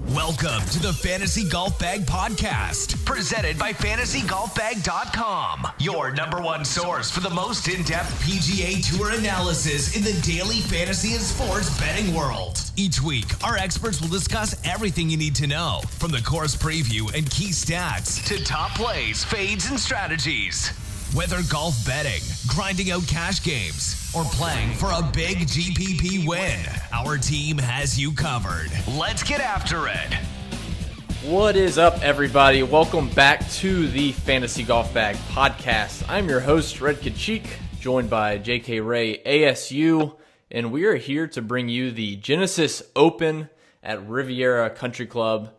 Welcome to the Fantasy Golf Bag Podcast, presented by FantasyGolfBag.com, your number one source for the most in-depth PGA Tour analysis in the daily fantasy and sports betting world. Each week, our experts will discuss everything you need to know, from the course preview and key stats to top plays, fades, and strategies. Whether golf betting, grinding out cash games, or playing for a big GPP win, our team has you covered. Let's get after it. What is up, everybody? Welcome back to the Fantasy Golf Bag Podcast. I'm your host, Red Kachik, joined by JK Ray ASU, and we are here to bring you the Genesis Open at Riviera Country Club.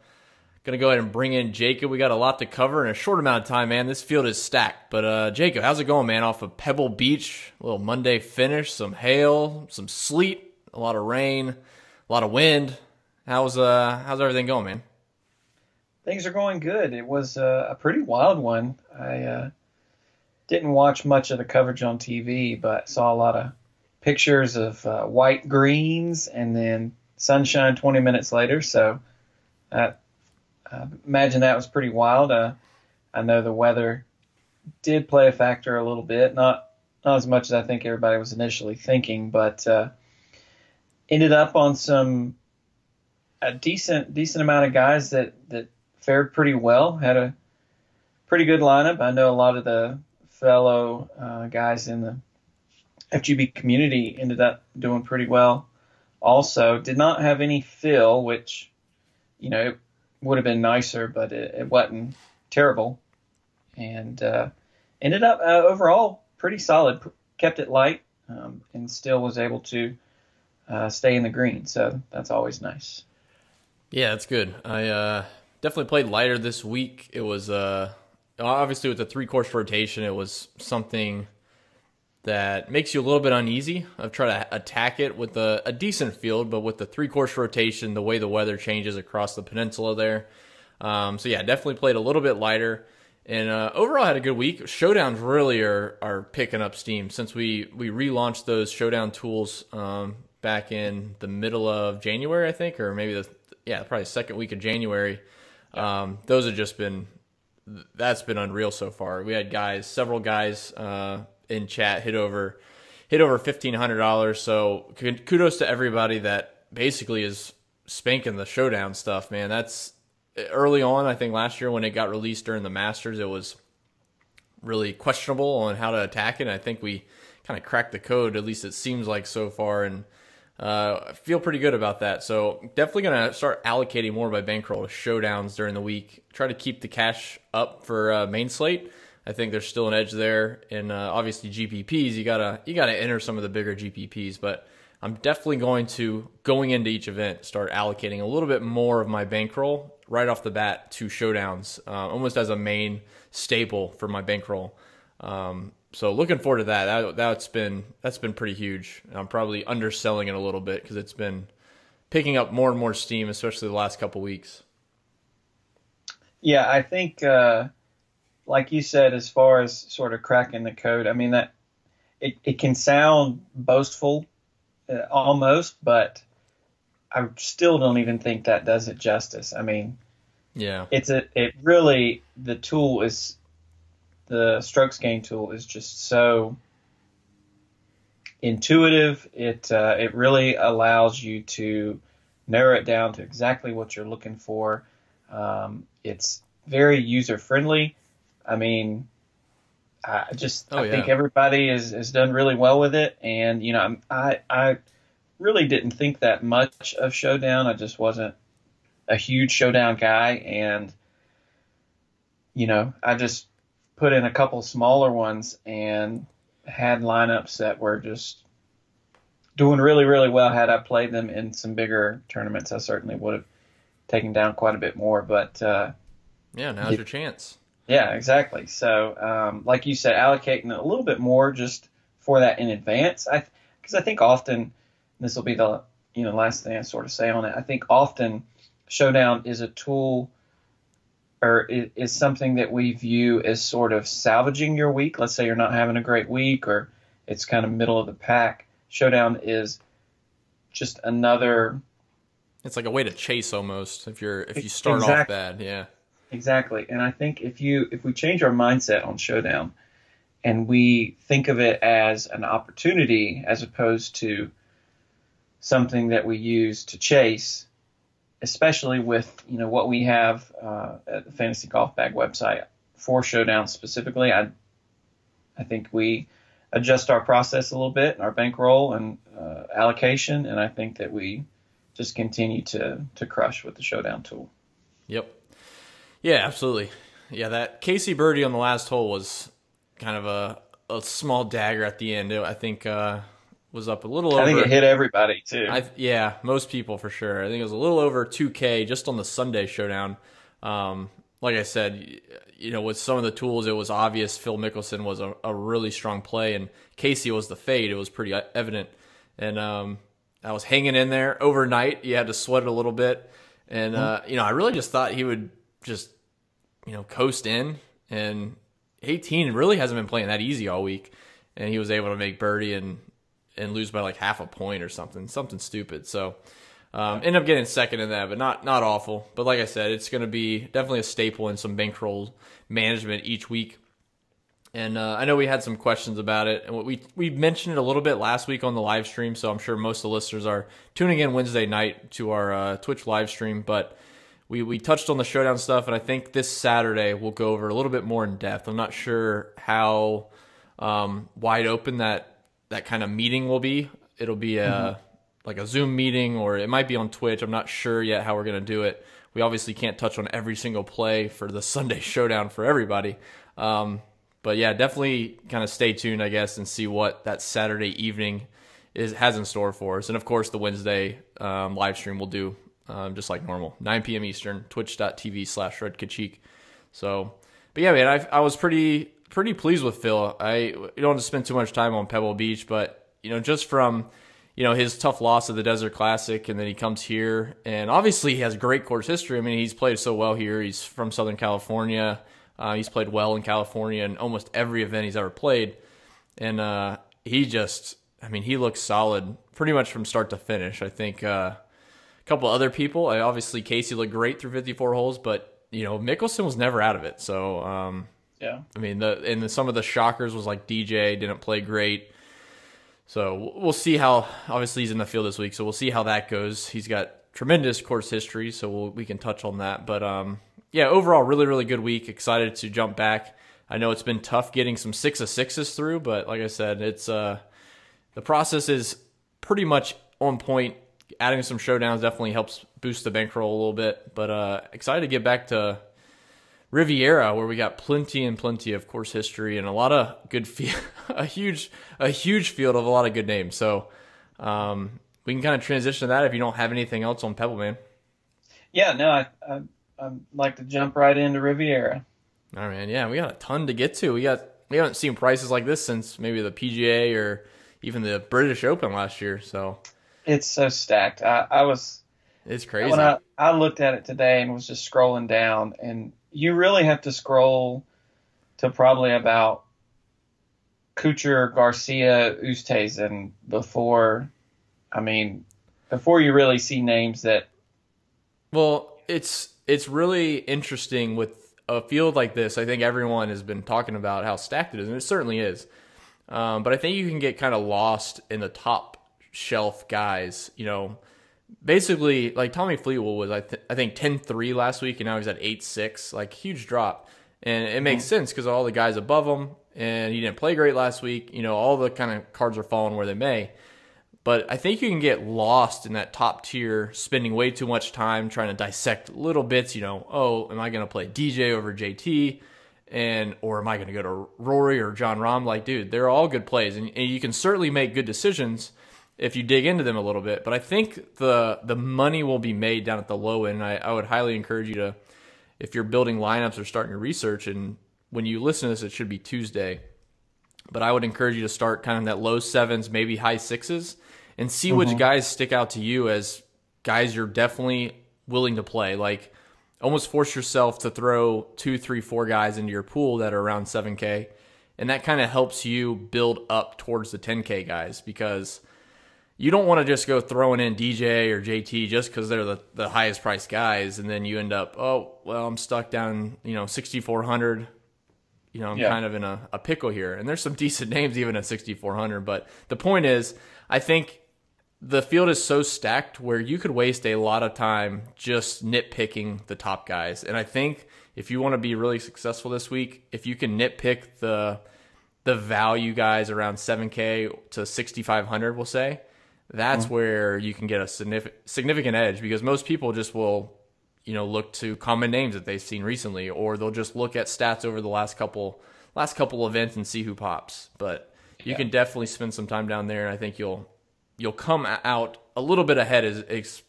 Going to go ahead and bring in Jacob. We got a lot to cover in a short amount of time, man. This field is stacked. But Jacob, how's it going, man? Off of Pebble Beach, a little Monday finish, some hail, some sleet, a lot of rain, a lot of wind. How's everything going, man? Things are going good. It was a pretty wild one. I didn't watch much of the coverage on TV, but saw a lot of pictures of white greens and then sunshine 20 minutes later. So I imagine that was pretty wild. I know the weather did play a factor a little bit, not as much as I think everybody was initially thinking, but ended up on a decent amount of guys that fared pretty well. Had a pretty good lineup. I know a lot of the fellow guys in the FGB community ended up doing pretty well. Also, did not have any fill, which, you know, would have been nicer, but it wasn't terrible. And ended up overall pretty solid. Kept it light and still was able to stay in the green. So that's always nice. Yeah, that's good. I definitely played lighter this week. It was obviously with the three-course rotation, it was something that makes you a little bit uneasy. I've tried to attack it with a decent field, but with the three-course rotation, the way the weather changes across the peninsula there. So yeah, definitely played a little bit lighter. And overall had a good week. Showdowns really are picking up steam since we relaunched those Showdown tools back in the middle of January, I think, or maybe probably the second week of January. Those have just that's been unreal so far. We had several guys in chat hit over $1,500. So kudos to everybody that basically is spanking the Showdown stuff, man. That's early on. I think last year when it got released during the Masters, it was really questionable on how to attack it. And I think we kind of cracked the code, at least it seems like so far. And I feel pretty good about that. So definitely going to start allocating more of my bankroll to Showdowns during the week. Try to keep the cash up for main slate. I think there's still an edge there, and obviously GPPs. You gotta enter some of the bigger GPPs, but I'm definitely going into each event start allocating a little bit more of my bankroll right off the bat to Showdowns, almost as a main staple for my bankroll. So looking forward to that. That's been pretty huge. I'm probably underselling it a little bit because it's been picking up more and more steam, especially the last couple weeks. Yeah, I think. Like you said, as far as sort of cracking the code, I mean, that it can sound boastful almost, but I still don't even think that does it justice. I mean, yeah, the tool is, the strokes gain tool is just so intuitive. It really allows you to narrow it down to exactly what you're looking for. It's very user friendly. I mean, I think everybody has done really well with it, and you know, I really didn't think that much of Showdown. I just wasn't a huge Showdown guy, and you know, I just put in a couple smaller ones and had lineups that were just doing really, really well. Had I played them in some bigger tournaments, I certainly would have taken down quite a bit more. But now's your chance. Yeah, exactly. So, like you said, allocating a little bit more just for that in advance. Because I think often, this will be the last thing I sort of say on it. I think often Showdown is a tool, or is something that we view as sort of salvaging your week. Let's say you're not having a great week, or it's kind of middle of the pack. Showdown is just another It's like a way to chase almost if you start off bad. Yeah. Exactly. And I think if we change our mindset on Showdown and we think of it as an opportunity as opposed to something that we use to chase, especially with what we have at the Fantasy Golf Bag website for Showdown specifically, I think we adjust our process a little bit, our bankroll and allocation, and I think that we just continue to crush with the Showdown tool. Yep. Yeah, absolutely. Yeah, that Casey birdie on the last hole was kind of a small dagger at the end. I think was up a little over. I think it hit everybody too. Yeah, most people for sure. I think it was a little over 2K just on the Sunday Showdown. Like I said, with some of the tools, it was obvious Phil Mickelson was a really strong play, and Casey was the fade. It was pretty evident. And I was hanging in there overnight. You had to sweat it a little bit. And, I really just thought he would just, coast in. And 18 really hasn't been playing that easy all week. And he was able to make birdie and lose by like half a point or something stupid. So end up getting second in that, but not awful. But like I said, it's going to be definitely a staple in some bankroll management each week. And I know we had some questions about it, and we mentioned it a little bit last week on the live stream, so I'm sure most of the listeners are tuning in Wednesday night to our Twitch live stream. But we touched on the Showdown stuff, and I think this Saturday we'll go over a little bit more in depth. I'm not sure how wide open that kind of meeting will be. It'll be like a Zoom meeting, or it might be on Twitch. I'm not sure yet how we're going to do it. We obviously can't touch on every single play for the Sunday Showdown for everybody. But yeah, definitely kind of stay tuned, I guess, and see what that Saturday evening has in store for us. And of course, the Wednesday live stream we'll do just like normal, 9 p.m. Eastern, twitch.tv/RedKachik. So, but yeah, man, I was pretty pleased with Phil. You don't want to spend too much time on Pebble Beach, but just from his tough loss of the Desert Classic, and then he comes here, and obviously he has great course history. I mean, he's played so well here. He's from Southern California. He's played well in California in almost every event he's ever played. And he looks solid pretty much from start to finish. I think a couple other people, obviously Casey looked great through 54 holes, but, Mickelson was never out of it. So, yeah. I mean, some of the shockers was like DJ didn't play great. So we'll see how, obviously he's in the field this week, so we'll see how that goes. He's got tremendous course history, so we can touch on that. But, yeah, overall, really, really good week. Excited to jump back. I know it's been tough getting some 6 of 6s through, but like I said, it's the process is pretty much on point. Adding some showdowns definitely helps boost the bankroll a little bit. But excited to get back to Riviera, where we got plenty of course history and a lot of good a huge field of a lot of good names. So we can kind of transition to that if you don't have anything else on Pebble, man. Yeah, no, I'd like to jump right into Riviera. All right, man. Yeah, we got a ton to get to. We haven't seen prices like this since maybe the PGA or even the British Open last year. So it's so stacked. It's crazy. When I looked at it today and was just scrolling down, and you really have to scroll to probably about Kuchar, Garcia, Oosthuizen before you really see names that. Well, it's really interesting with a field like this. I think everyone has been talking about how stacked it is, and it certainly is. But I think you can get kind of lost in the top shelf guys. Basically, like Tommy Fleetwood was, I think 10-3 last week, and now he's at 8-6, like huge drop. And it makes sense because all the guys above him, and he didn't play great last week. All the kind of cards are falling where they may. But I think you can get lost in that top tier, spending way too much time trying to dissect little bits. Am I going to play DJ over JT, or am I going to go to Rory or John Rahm? Like, dude, they're all good plays, and you can certainly make good decisions if you dig into them a little bit. But I think the money will be made down at the low end. I would highly encourage you to, if you're building lineups or starting your research, and when you listen to this, it should be Tuesday. But I would encourage you to start kind of that low 7s, maybe high 6s, and see which guys stick out to you as guys you're definitely willing to play. Like, almost force yourself to throw 2, 3, 4 guys into your pool that are around 7K, and that kind of helps you build up towards the 10K guys, because you don't want to just go throwing in DJ or JT just because they're the highest priced guys, and then you end up, oh, well, I'm stuck down, 6,400. I'm kind of in a pickle here. And there's some decent names even at 6,400. But the point is, I think the field is so stacked where you could waste a lot of time just nitpicking the top guys. And I think if you want to be really successful this week, if you can nitpick the value guys around 7K to 6,500, we'll say, that's where you can get a significant edge, because most people just will, look to common names that they've seen recently, or they'll just look at stats over the last couple events and see who pops. But you can definitely spend some time down there, and I think you'll come out a little bit ahead as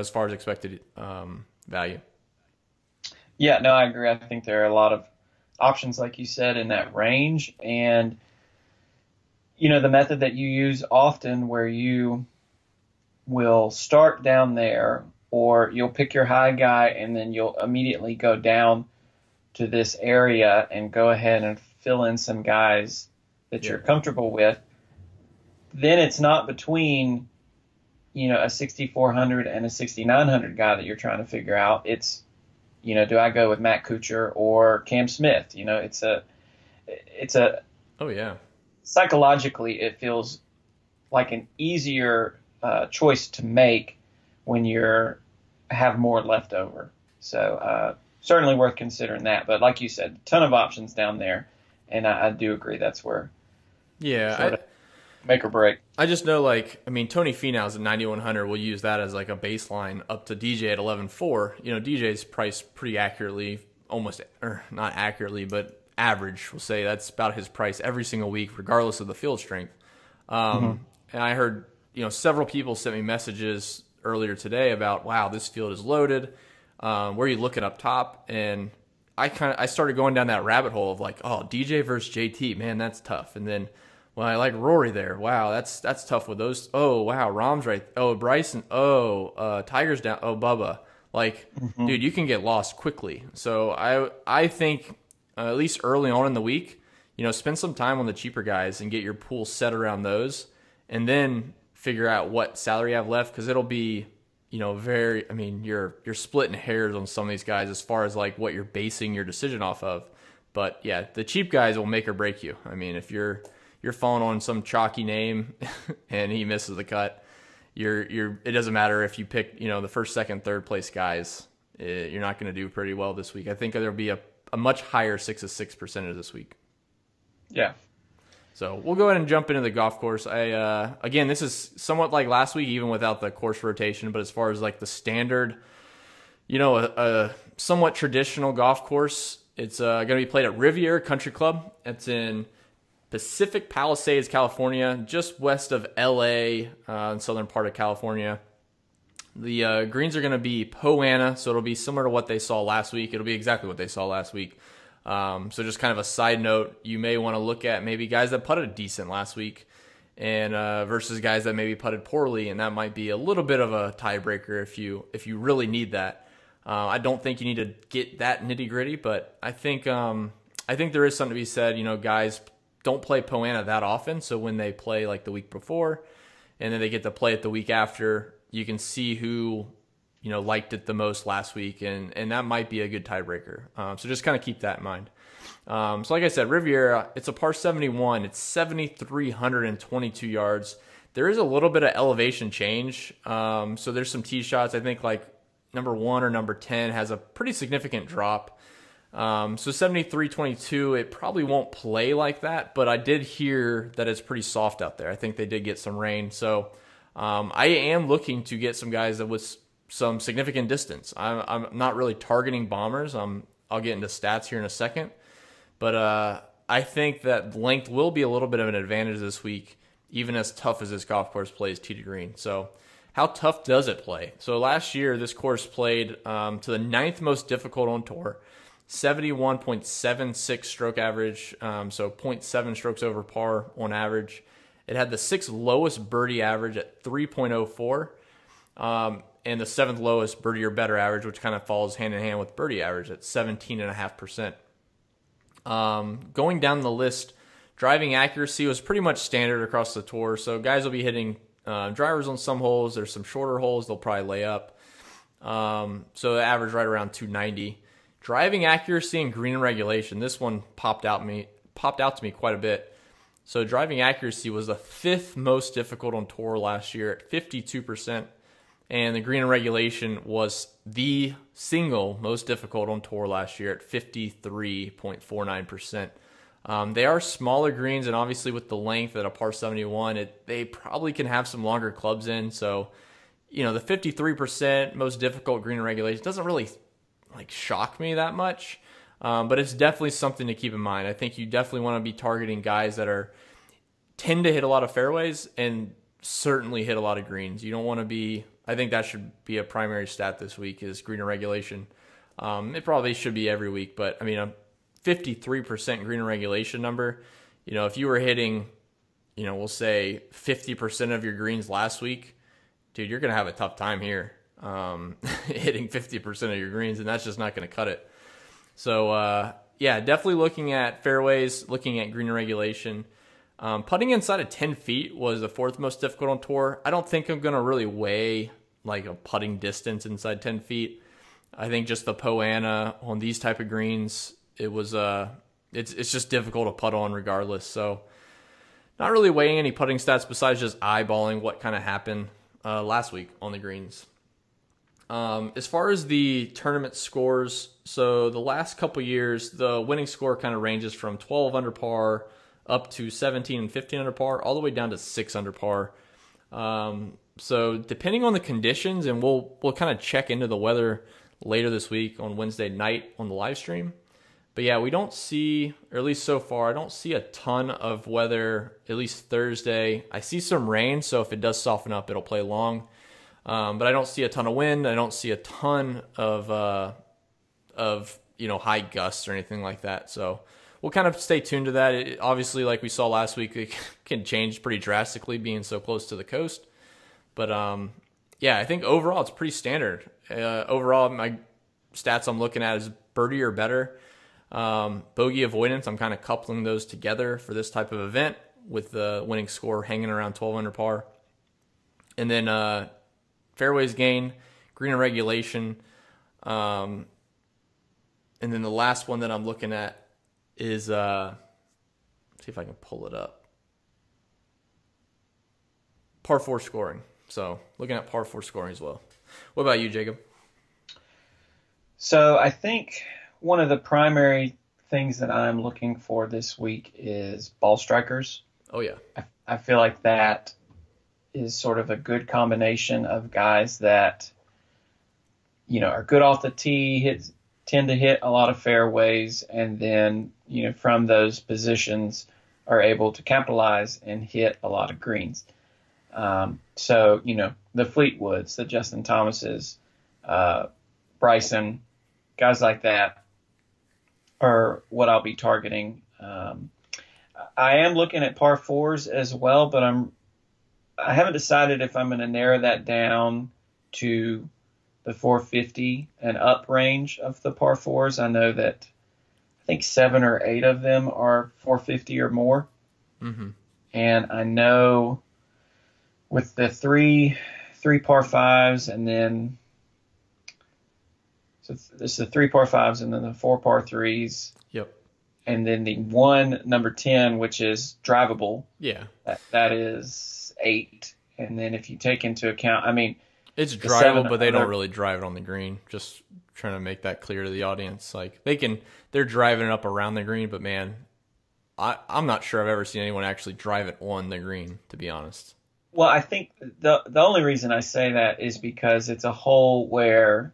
far as expected value. Yeah, no, I agree. I think there are a lot of options, like you said, in that range. And, the method that you use often where you will start down there, or you'll pick your high guy and then you'll immediately go down to this area and go ahead and fill in some guys that you're comfortable with. Then it's not between, a 6,400 and a 6,900 guy that you're trying to figure out. It's, do I go with Matt Kuchar or Cam Smith? It's a oh yeah. Psychologically, it feels like an easier choice to make when have more left over. So certainly worth considering that. But like you said, a ton of options down there, and I do agree that's where make or break. I just know, Tony Finau's at 9,100. We'll use that as like a baseline up to DJ at 11,400. DJ's priced pretty accurately, or not accurately, but average. We'll say that's about his price every single week, regardless of the field strength. And I heard, several people sent me messages earlier today about, wow, this field is loaded. Where are you looking up top? And I started going down that rabbit hole of like, oh, DJ versus JT, man, that's tough. And then, well, I like Rory there. Wow, that's tough with those. Oh, wow, Rahm's right. Oh, Bryson. Oh, Tiger's down. Oh, Bubba. Dude, you can get lost quickly. So I think at least early on in the week, spend some time on the cheaper guys and get your pool set around those, and then figure out what salary you have left, because it'll be, you're splitting hairs on some of these guys as far as like what you're basing your decision off of. But yeah, the cheap guys will make or break you. If you're falling on some chalky name and he misses the cut, it doesn't matter if you pick, the first, second, third place guys, you're not going to do pretty well this week. I think there'll be a much higher 6-6 percentage this week. Yeah. So we'll go ahead and jump into the golf course. Again, this is somewhat like last week, even without the course rotation, but as far as like the standard, a somewhat traditional golf course, it's going to be played at Riviera Country Club. It's in Pacific Palisades, California, just west of LA, in southern part of California. The greens are going to be Poana, so it'll be similar to what they saw last week. It'll be exactly what they saw last week. So just kind of a side note, you may want to look at maybe guys that putted decent last week and versus guys that maybe putted poorly, and that might be a little bit of a tiebreaker if you really need that. I don't think you need to get that nitty gritty, but I think there is something to be said. Guys don't play Poana that often, so when they play like the week before, and then they get to play it the week after, you can see who liked it the most last week, and that might be a good tiebreaker. So just kind of keep that in mind. So like I said, Riviera, it's a par 71. It's 7,322 yards. There is a little bit of elevation change. So there's some tee shots. I think like number 1 or number 10 has a pretty significant drop. So 73.22, it probably won't play like that, but I did hear that it's pretty soft out there. I think they did get some rain. So I am looking to get some guys that was some significant distance. I'm not really targeting bombers. I'll get into stats here in a second. But I think that length will be a little bit of an advantage this week, even as tough as this golf course plays tee to green. So how tough does it play? So last year, this course played to the 9th most difficult on tour, 71.76 stroke average, so 0.7 strokes over par on average. It had the 6th lowest birdie average at 3.04, and the 7th lowest birdie or better average, which kind of falls hand in hand with birdie average at 17.5%. Going down the list, driving accuracy was pretty much standard across the tour, so guys will be hitting Drivers on some holes, there's some shorter holes, they'll probably lay up. So the average right around 290. Driving accuracy and green regulation. This one popped out to me quite a bit. So driving accuracy was the 5th most difficult on tour last year at 52%. And the green and regulation was the single most difficult on tour last year at 53.49%. They are smaller greens, and obviously with the length at a par 71, they probably can have some longer clubs in. So, the 53% most difficult green and regulation doesn't really shock me that much. But it's definitely something to keep in mind. I think you definitely want to be targeting guys that tend to hit a lot of fairways and certainly hit a lot of greens. You don't want to be, I think that should be a primary stat this week is green and regulation. It probably should be every week, but a 53% green and regulation number, if you were hitting, we'll say 50% of your greens last week, dude, you're going to have a tough time here hitting 50% of your greens, and that's just not going to cut it. So, definitely looking at fairways, looking at green and regulation. Putting inside of 10 feet was the 4th most difficult on tour. I don't think I'm going to really weigh a putting distance inside 10 feet. I think just the Poana on these type of greens, it's just difficult to putt on regardless. So not really weighing any putting stats besides just eyeballing what kind of happened last week on the greens. As far as the tournament scores, so the last couple years, the winning score kind of ranges from 12 under par up to 17 and 15 under par, all the way down to 6 under par. So depending on the conditions, and we'll kind of check into the weather later this week on Wednesday night on the live stream. But yeah, we don't see, or at least so far, I don't see a ton of weather, at least Thursday. I see some rain, so if it does soften up, it'll play long. But I don't see a ton of wind. I don't see a ton of high gusts or anything like that. So we'll kind of stay tuned to that. Obviously, like we saw last week, it can change pretty drastically being so close to the coast. But I think overall it's pretty standard. Overall, my stats I'm looking at is birdie or better. Bogey avoidance, I'm kind of coupling those together for this type of event with the winning score hanging around 12 under par. And then fairways gain, green and regulation. And then the last one that I'm looking at is, see if I can pull it up. Par 4 scoring. So looking at par 4 scoring as well. What about you, Jacob? So I think one of the primary things that I'm looking for this week is ball strikers. Oh, yeah. I feel like that is sort of a good combination of guys that, are good off the tee, tend to hit a lot of fairways, and then, from those positions are able to capitalize and hit a lot of greens. So, the Fleetwoods, the Justin Thomases, Bryson, guys like that are what I'll be targeting. I am looking at par 4s as well, but I haven't decided if I'm going to narrow that down to the 450 and up range of the par 4s. I know that I think 7 or 8 of them are 450 or more. Mm-hmm. And I know with the three par 5s, and then so it's the 3 par 5s and then the 4 par 3s. Yep. And then the one number 10, which is drivable. Yeah. That is 8. And then if you take into account, it's drivable, but they don't really drive it on the green. Just trying to make that clear to the audience. They're driving it up around the green, but man, I'm not sure I've ever seen anyone actually drive it on the green, to be honest. Well, I think the only reason I say that is because it's a hole where,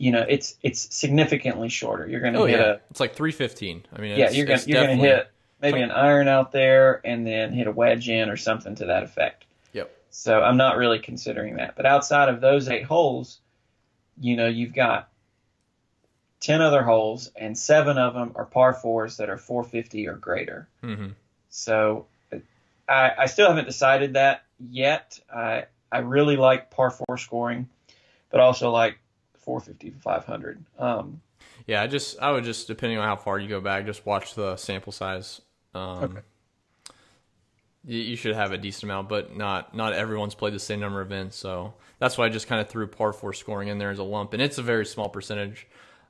it's significantly shorter. You're going to hit it's like 315. You're going to hit maybe an iron out there and then hit a wedge in or something to that effect. Yep. So I'm not really considering that. But outside of those 8 holes, you've got 10 other holes, and 7 of them are par 4s that are 450 or greater. Mm-hmm. So I still haven't decided that yet. I really like par 4 scoring, but also like 450 to 500. I would just, depending on how far you go back, just watch the sample size. Okay. You should have a decent amount, but not everyone's played the same number of events. So that's why I just kind of threw par 4 scoring in there as a lump, and it's a very small percentage.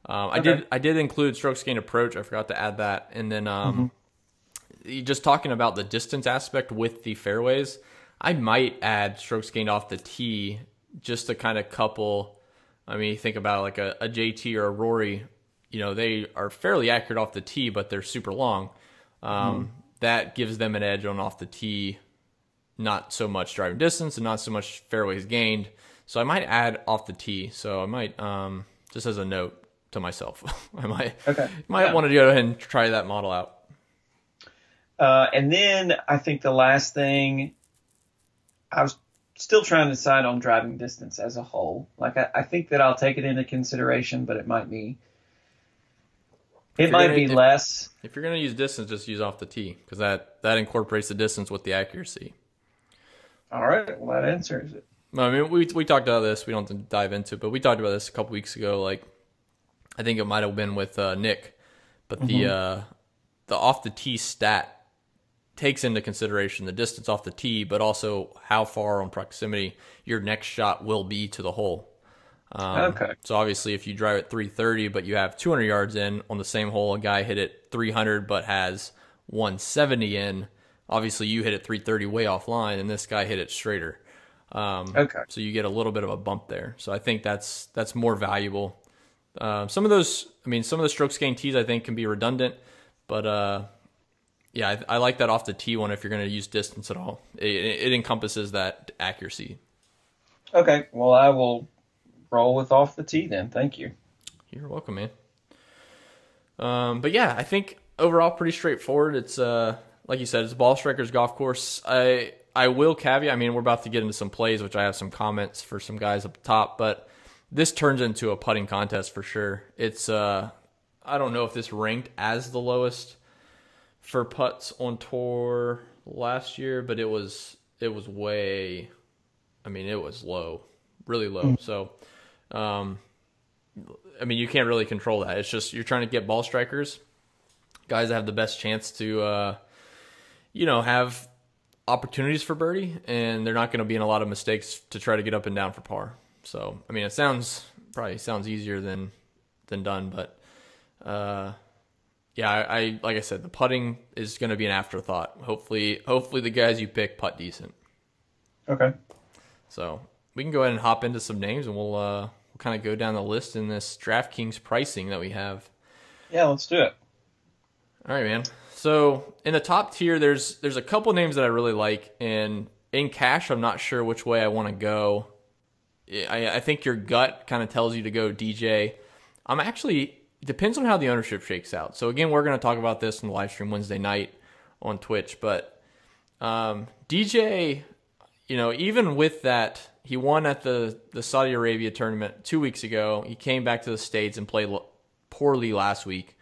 Okay. I did include strokes gained approach. I forgot to add that. And then just talking about the distance aspect with the fairways, I might add strokes gained off the tee just to kind of couple. I mean, you think about like a JT or a Rory, they are fairly accurate off the tee, but they're super long. That gives them an edge on off the tee, not so much driving distance and not so much fairways gained. So I might add off the tee. So I might, just as a note to myself, I might want to go ahead and try that model out. And then I think the last thing, I was still trying to decide on driving distance as a whole. Like I think that I'll take it into consideration, but it might be less. If you're going to use distance, just use off the tee, because that incorporates the distance with the accuracy. All right, well, that answers it. I mean, we talked about this. We don't have to dive into it, but we talked about this a couple weeks ago. Like, I think it might have been with Nick, but the off the tee stat takes into consideration the distance off the tee, but also how far on proximity your next shot will be to the hole. So obviously, if you drive at 330, but you have 200 yards in on the same hole, a guy hit it 300 but has 170 in. Obviously, you hit it 330 way offline, and this guy hit it straighter. So you get a little bit of a bump there. So I think that's more valuable. Some of the strokes gained tees I think can be redundant, but yeah, I like that off the tee one if you're going to use distance at all. It encompasses that accuracy. Okay, well, I will roll with off the tee then. Thank you. You're welcome, man. But yeah, I think overall pretty straightforward. It's like you said, it's a ball striker's golf course. I will caveat, I mean, we're about to get into some plays, which I have some comments for some guys up top, but this turns into a putting contest for sure. It's I don't know if this ranked as the lowest for putts on tour last year, but it was way, I mean, it was low, really low. So, I mean, you can't really control that. It's just, you're trying to get ball strikers, guys that have the best chance to, have opportunities for birdie, and they're not going to be in a lot of mistakes to try to get up and down for par. So, I mean, it probably sounds easier than done, but, yeah, I like I said, the putting is going to be an afterthought. Hopefully the guys you pick putt decent. Okay. So we can go ahead and hop into some names, and we'll kind of go down the list in this DraftKings pricing that we have. Yeah, let's do it. All right, man. So in the top tier, there's a couple names that I really like, and in cash, I'm not sure which way I want to go. I think your gut kind of tells you to go DJ. It depends on how the ownership shakes out. So again, we're going to talk about this on the live stream Wednesday night on Twitch. But DJ, even with that, he won at the Saudi Arabia tournament 2 weeks ago. He came back to the States and played poorly last week.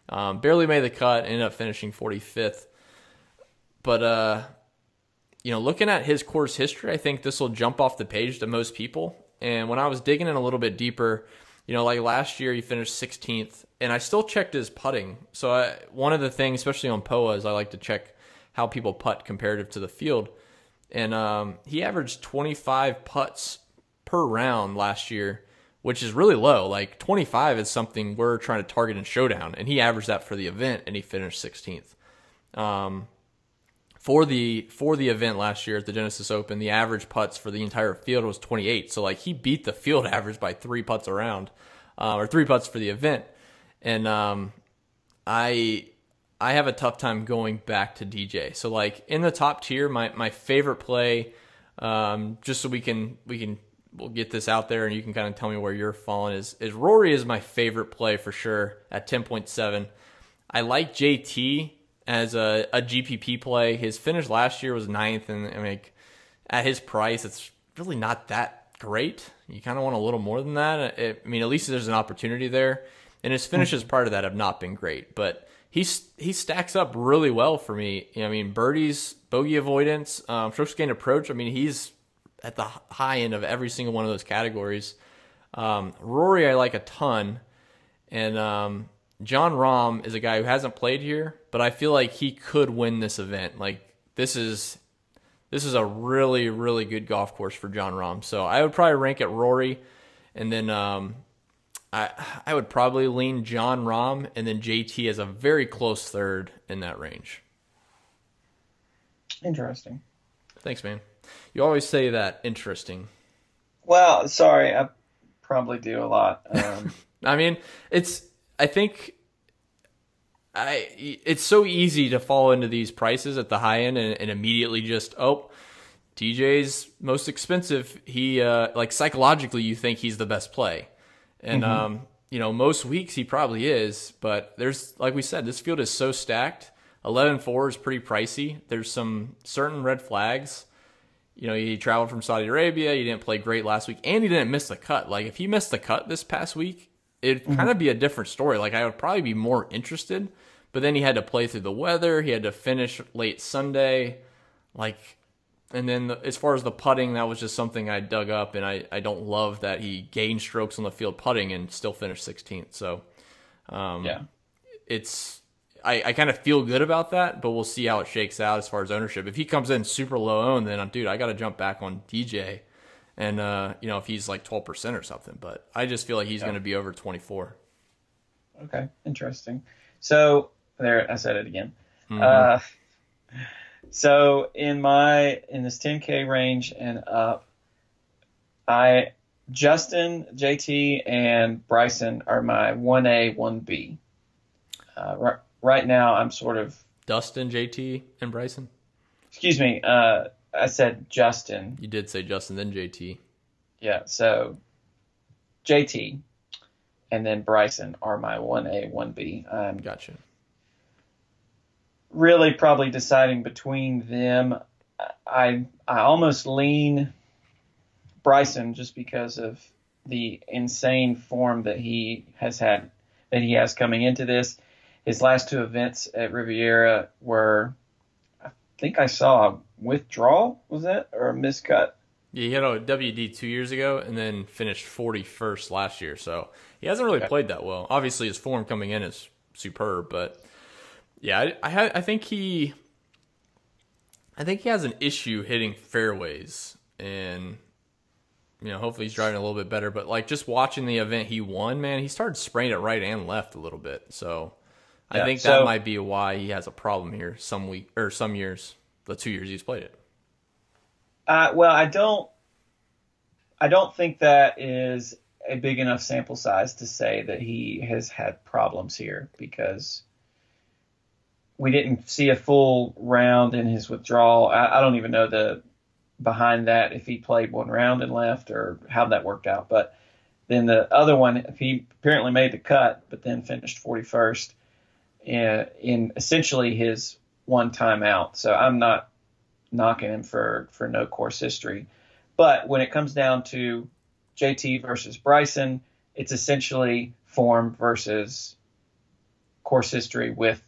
Barely made the cut, ended up finishing 45th. But, looking at his course history, I think this will jump off the page to most people. And when I was digging in a little bit deeper, like last year, he finished 16th, and I still checked his putting. So one of the things, especially on POA, is I like to check how people putt comparative to the field. And he averaged 25 putts per round last year, which is really low. Like 25 is something we're trying to target in Showdown, and he averaged that for the event, and he finished 16th. For the event last year at the Genesis Open, the average putts for the entire field was 28. So like he beat the field average by 3 putts around, or 3 putts for the event. And I have a tough time going back to DJ. So like in the top tier, my favorite play, just so we'll get this out there and you can kind of tell me where you're falling, is Rory is my favorite play for sure at 10.7. I like JT as a GPP play. His finish last year was 9th, and I mean, at his price, it's really not that great. You kind of want a little more than that. At least there's an opportunity there. And his finishes prior to that have not been great, but he stacks up really well for me. Birdies, bogey avoidance, strokes gained approach. He's at the high end of every single one of those categories. Rory I like a ton, and John Rahm is a guy who hasn't played here, but I feel like he could win this event. Like this is a really, really good golf course for Jon Rahm. So I would probably rank it Rory, and then I would probably lean Jon Rahm, and then JT as a very close third in that range. Interesting. Thanks, man. You always say that. Interesting. Well, sorry, I probably do a lot. I mean, I think it's so easy to fall into these prices at the high end and immediately just, TJ's most expensive. He like psychologically you think he's the best play. And most weeks he probably is, but there's, like we said, this field is so stacked. 11-4 is pretty pricey. There's some certain red flags. He traveled from Saudi Arabia. He didn't play great last week, and he didn't miss the cut. Like, if he missed the cut this past week, it'd kind of be a different story. Like, I would probably be more interested, but then he had to play through the weather. He had to finish late Sunday. And then as far as the putting, that was just something I dug up, and I don't love that he gained strokes on the field putting and still finished 16th. So, I kind of feel good about that, but we'll see how it shakes out as far as ownership. If he comes in super low owned, then I got to jump back on DJ, and if he's like 12% or something. But I just feel like he's going to be over 24. Okay, interesting. So there, I said it again. So in this 10K range and up, Justin, JT, and Bryson are my 1A, 1B. Right now, I'm sort of... Dustin, JT, and Bryson? Excuse me. I said Justin. You did say Justin, then JT. Yeah, so JT and then Bryson are my 1A, 1B. Gotcha. Really probably deciding between them. I almost lean Bryson just because of the insane form that he has coming into this. His last two events at Riviera were, I think I saw a withdrawal, was that? Or a miscut? Yeah, he had a WD 2 years ago and then finished 41st last year. So he hasn't really played that well. Obviously, his form coming in is superb. But, yeah, I think he has an issue hitting fairways. And, hopefully he's driving a little bit better. But, just watching the event he won, man, he started spraying it right and left a little bit. So... I think that might be why he has a problem here some years, the 2 years he's played it. Well, I don't think that is a big enough sample size to say that he has had problems here, because we didn't see a full round in his withdrawal. I don't even know behind that, if he played one round and left or how that worked out. But then the other one, he apparently made the cut, but then finished 41st. In essentially his one time out. So I'm not knocking him for no course history. But when it comes down to JT versus Bryson, it's essentially form versus course history with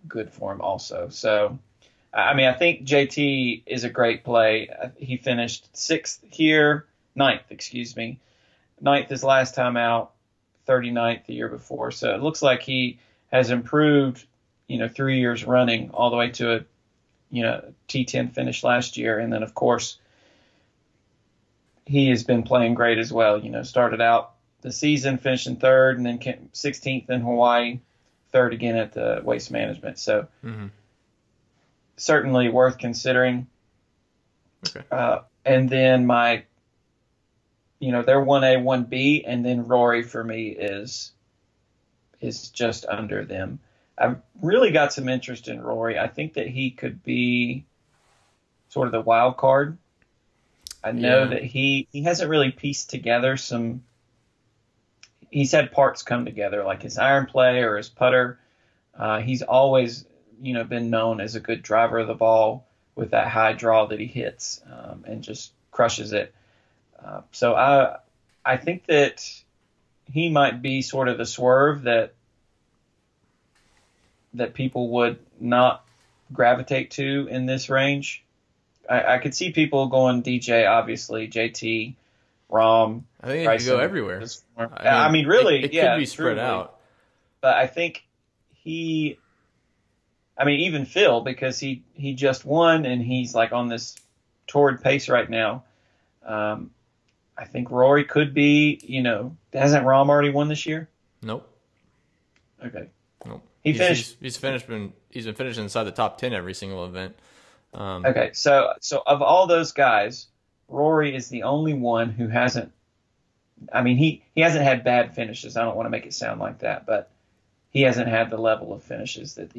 good form also. So, I think JT is a great play. He finished ninth his last time out, 39th the year before. So it looks like he has improved, 3 years running all the way to a, T10 finish last year. And then, of course, he has been playing great as well. Started out the season finishing third and then 16th in Hawaii, third again at the Waste Management. So certainly worth considering. Okay. And then they're 1A, 1B, and then Rory for me is just under them. I've really got some interest in Rory. I think that he could be sort of the wild card. I know that he hasn't really pieced together he's had parts come together, like his iron play or his putter. He's always, been known as a good driver of the ball with that high draw that he hits and just crushes it. So I think that he might be sort of the swerve that people would not gravitate to in this range. I could see people going DJ, obviously, JT, Rahm. I think it could go everywhere. Really, it could be spread out. But I think he I mean, even Phil, because he just won and he's like on this torrid pace right now. I think Rory could be, hasn't Rahm already won this year? Nope. Okay. Nope. He's finished. He's been finishing inside the top 10 every single event. Okay, so of all those guys, Rory is the only one who hasn't. I mean, he hasn't had bad finishes. I don't want to make it sound like that, but he hasn't had the level of finishes that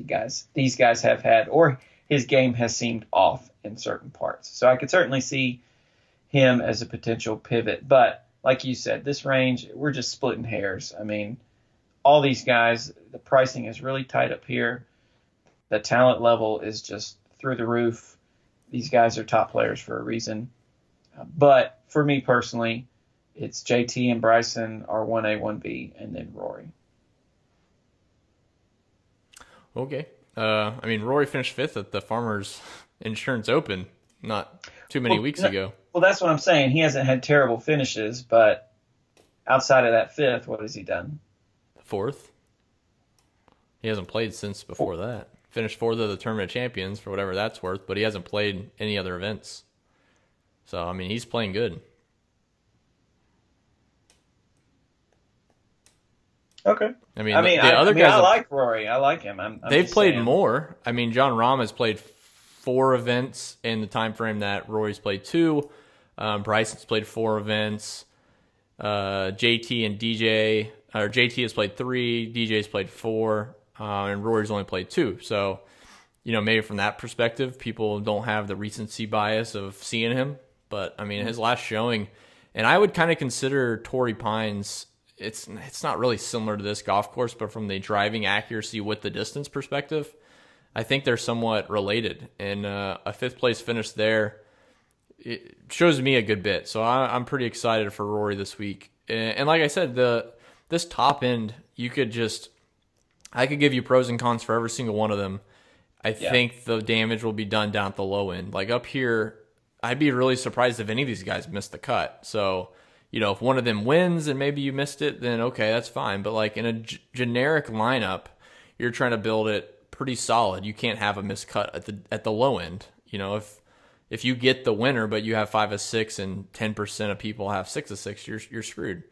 these guys have had, or his game has seemed off in certain parts. So I could certainly see him as a potential pivot. But like you said, this range, we're just splitting hairs. I mean, all these guys, the pricing is really tight up here. The talent level is just through the roof. These guys are top players for a reason. But for me personally, it's JT and Bryson are 1A, 1B, and then Rory. Okay. I mean, Rory finished fifth at the Farmers Insurance Open not too many weeks ago. Well, that's what I'm saying. He hasn't had terrible finishes, but outside of that fifth, what has he done? Fourth. He hasn't played since before that. Finished fourth of the Tournament of Champions for whatever that's worth, but he hasn't played any other events. So, I mean, he's playing good. Okay. I mean, other guys. I like Rory. I like him. They've played more. I mean, John Rahm has played 4 events in the time frame that Rory's played 2. Bryson's played 4 events. JT and DJ, or JT has played 3. DJ's played 4, and Rory's only played 2. So, maybe from that perspective, people don't have the recency bias of seeing him. But I mean, his last showing, and I would kind of consider Torrey Pines. It's not really similar to this golf course, but from the driving accuracy with the distance perspective, I think they're somewhat related. And a 5th place finish there, it shows me a good bit. So I'm pretty excited for Rory this week. And like I said, this top end, I could give you pros and cons for every single one of them. I think the damage will be done down at the low end. Like up here, I'd be really surprised if any of these guys missed the cut. So, if one of them wins and maybe you missed it, then okay, that's fine. But like in a generic lineup, you're trying to build it pretty solid. You can't have a miscut at the low end. If you get the winner, but you have 5 of 6 and 10% of people have 6 of 6, you're screwed.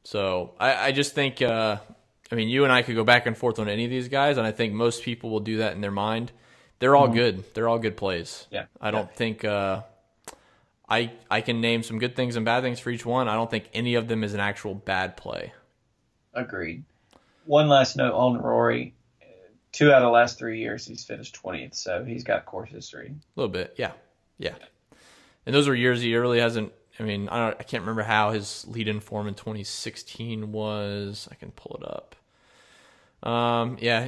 So I just think, I mean, you and I could go back and forth on any of these guys, and I think most people will do that in their mind. They're all good. They're all good plays. Yeah. I don't think I can name some good things and bad things for each one. I don't think any of them is an actual bad play. Agreed. One last note on Rory. 2 out of the last 3 years, he's finished 20th, so he's got course history. A little bit, yeah. And those were years he really hasn't. I mean, I can't remember how his lead-in form in 2016 was. I can pull it up.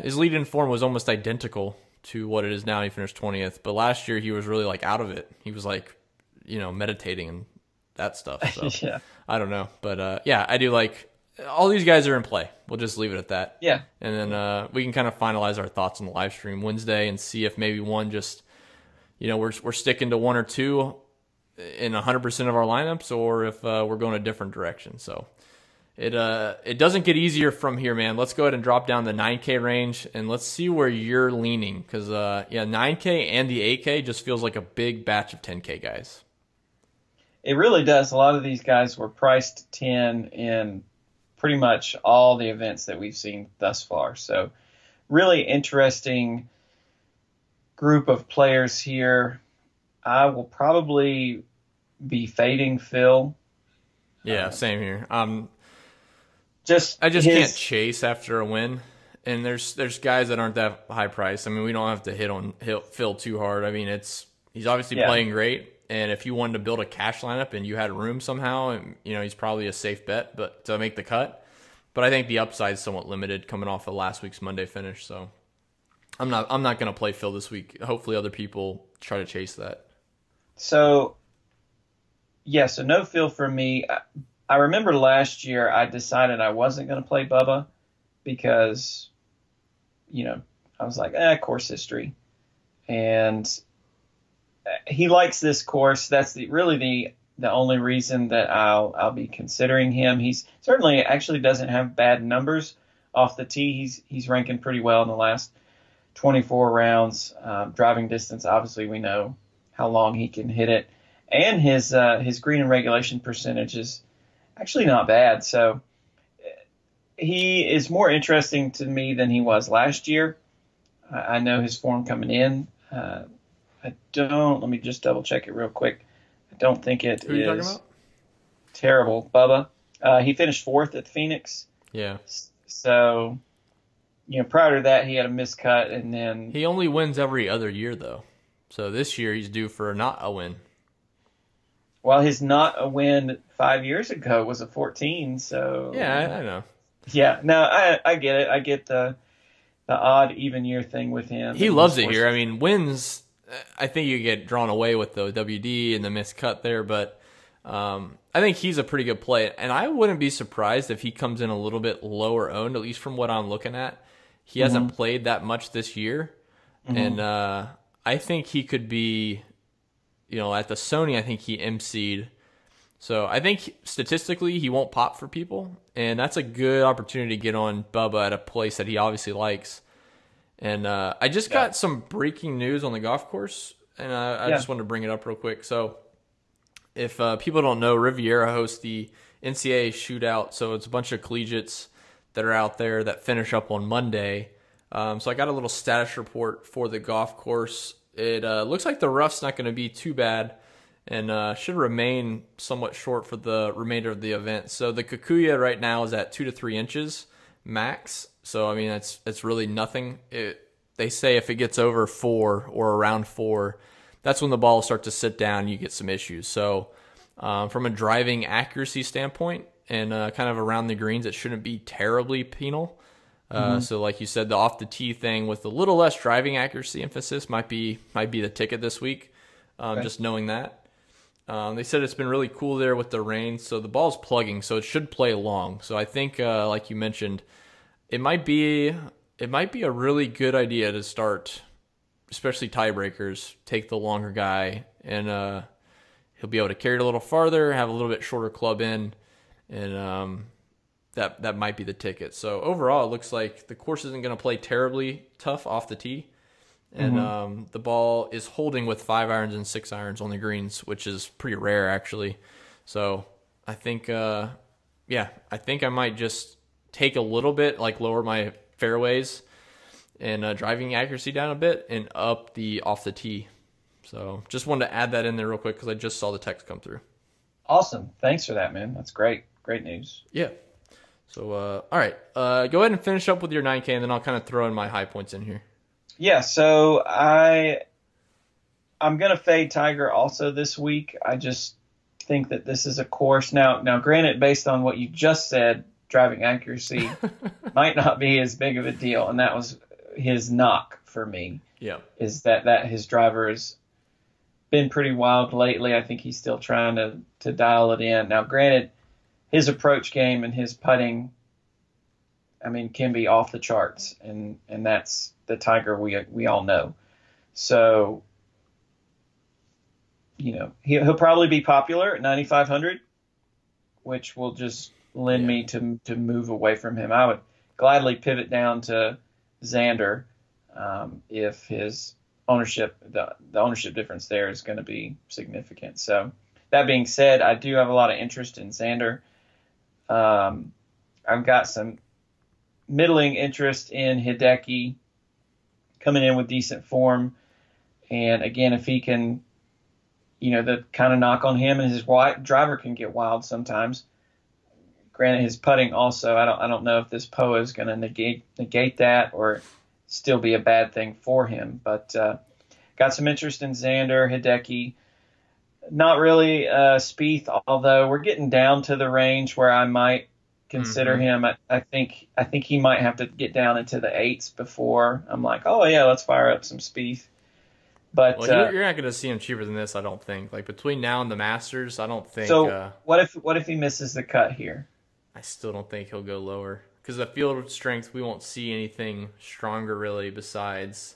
His lead-in form was almost identical to what it is now. He finished 20th, but last year he was really like out of it. He was like, meditating and that stuff. So yeah. I don't know, but I do like all these guys are in play. We'll just leave it at that. Yeah. And then we can kind of finalize our thoughts on the live stream Wednesday and see if maybe one just, we're sticking to 1 or 2 in 100% of our lineups, or if we're going a different direction. So it doesn't get easier from here, man. Let's go ahead and drop down the 9K range, and let's see where you're leaning. Because, 9K and the 8K just feels like a big batch of 10K guys. It really does. A lot of these guys were priced 10 in pretty much all the events that we've seen thus far. So really interesting group of players here. I will probably be fading Phil. Yeah, same here. I just can't chase after a win. And there's guys that aren't that high priced. I mean, we don't have to hit Phil too hard. I mean, he's obviously playing great. And if you wanted to build a cash lineup and you had room somehow, and he's probably a safe bet, but to make the cut. But I think the upside is somewhat limited coming off of last week's Monday finish. So I'm not going to play Phil this week. Hopefully other people try to chase that. So no Phil for me. I remember last year I decided I wasn't going to play Bubba because, I was like, course history. And he likes this course. That's really the only reason that I'll be considering him. He's certainly actually doesn't have bad numbers off the tee. He's ranking pretty well in the last 24 rounds. Driving distance, obviously, we know how long he can hit it. And his green and regulation percentage is actually not bad. So he is more interesting to me than he was last year. I know his form coming in. Let me just double check it real quick. I don't think it Who are you talking is about? terrible. Bubba. He finished fourth at Phoenix. Yeah. So, prior to that, he had a miscut, and then He only wins every other year, though. So this year he's due for not a win. well, his not a win 5 years ago was a 14. So Yeah, I know. yeah, no, I get it. I get the odd even year thing with him. He loves it here. I mean, wins, I think you get drawn away with the WD and the miscut there, but I think he's a pretty good play. And I wouldn't be surprised if he comes in a little bit lower owned, at least from what I'm looking at. He hasn't played that much this year. And I think he could be, at the Sony, I think he MC'd. So I think statistically he won't pop for people, and that's a good opportunity to get on Bubba at a place that he obviously likes. And I just got some breaking news on the golf course, and I just wanted to bring it up real quick. So if people don't know, Riviera hosts the NCAA shootout, so it's a bunch of collegiates that are out there that finish up on Monday. So I got a little status report for the golf course. It looks like the rough's not going to be too bad, and should remain somewhat short for the remainder of the event. So the Kikuya right now is at 2 to 3 inches max. So I mean it's really nothing. They say if it gets over 4 or around 4, that's when the ball will start to sit down and you get some issues. So from a driving accuracy standpoint and kind of around the greens, it shouldn't be terribly penal. So like you said, the off the tee thing with a little less driving accuracy emphasis might be the ticket this week. Just knowing that. They said it's been really cool there with the rain, so the ball's plugging, so it should play long. So I think, like you mentioned, it might be a really good idea to start, especially tiebreakers, take the longer guy, and he'll be able to carry it a little farther, have a little bit shorter club in, and that might be the ticket. So overall, it looks like the course isn't going to play terribly tough off the tee. And the ball is holding with 5 irons and 6 irons on the greens, which is pretty rare, actually. So I think, I think I might just take a little bit, like lower my fairways and driving accuracy down a bit and up the off the tee. So just wanted to add that in there real quick because I just saw the text come through. Awesome. Thanks for that, man. That's great. Great news. Yeah. So, all right. Go ahead and finish up with your 9K, and then I'll kind of throw in my high points in here. Yeah, so I'm going to fade Tiger also this week. I just think that this is a course. Now, granted, based on what you just said, driving accuracy might not be as big of a deal, and that was his knock for me. Yeah. Is that his driver has been pretty wild lately. I think he's still trying to dial it in. Now, granted, his approach game and his putting, can be off the charts, and that's the Tiger we all know. So, he'll probably be popular at 9,500, which will just lend me to move away from him. I would gladly pivot down to Xander if his ownership, the ownership difference there is going to be significant. So that being said, I do have a lot of interest in Xander. I've got some middling interest in Hideki coming in with decent form. And again, if he can, the kind of knock on him and his driver can get wild sometimes. Granted, his putting also, I don't know if this POA is going to negate that or still be a bad thing for him. But got some interest in Xander, Hideki. Not really Spieth, although we're getting down to the range where I might consider him. I think he might have to get down into the 8s before I'm like, oh yeah, let's fire up some Spieth. But you're not going to see him cheaper than this, I don't think. Like between now and the Masters, I don't think. So what if he misses the cut here? I still don't think he'll go lower because the field strength, we won't see anything stronger really besides.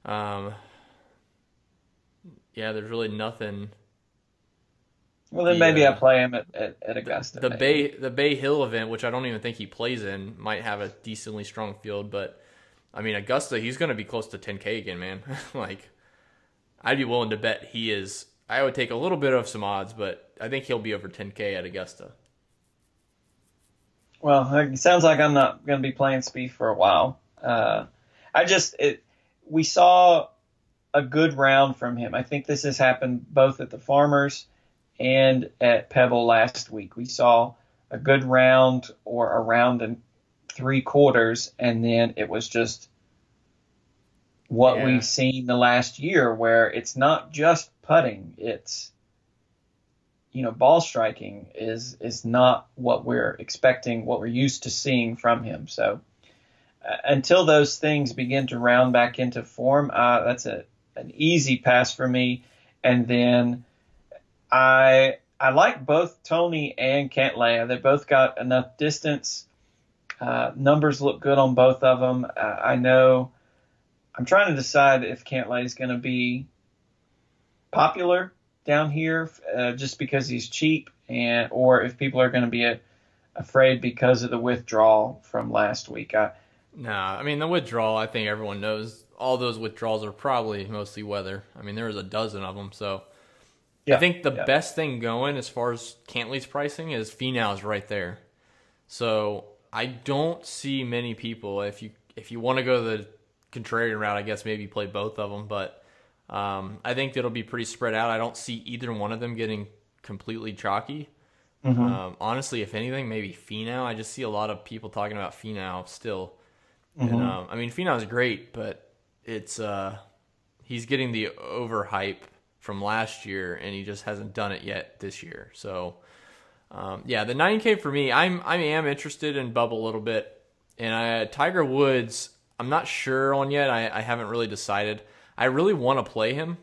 There's really nothing. Well, then maybe I play him at Augusta. The Bay Hill event, which I don't even think he plays in, might have a decently strong field, but I mean, Augusta, he's going to be close to 10K again, man. Like, I'd be willing to bet he is. I would take a little bit of some odds, but I think he'll be over 10K at Augusta. Well, it sounds like I'm not going to be playing Spieth for a while. We saw a good round from him. I think this has happened both at the Farmers and at Pebble last week. We saw a good round or a round and 3/4, and then it was just what we've seen the last year, where it's not just putting, it's ball striking is not what we're expecting, what we're used to seeing from him. So until those things begin to round back into form, that's an easy pass for me. And then I like both Tony and Cantlay. They both got enough distance. Numbers look good on both of them. I know I'm trying to decide if Cantlay is going to be popular down here just because he's cheap, or if people are going to be afraid because of the withdrawal from last week. Nah, I mean, the withdrawal, I think everyone knows all those withdrawals are probably mostly weather. I mean, there was a dozen of them, so I think the best thing going as far as Cantlay's pricing is Finau's right there. So I don't see many people. If you want to go the contrarian route, I guess maybe play both of them, but I think it'll be pretty spread out. I don't see either one of them getting completely chalky. Honestly, if anything, maybe Finau. I just see a lot of people talking about Finau still. And I mean, Finau's great, but it's he's getting the overhype from last year, and he just hasn't done it yet this year. So the 9K for me, I am interested in Bubble a little bit, and Tiger Woods, I'm not sure on yet. I haven't really decided. I really want to play him.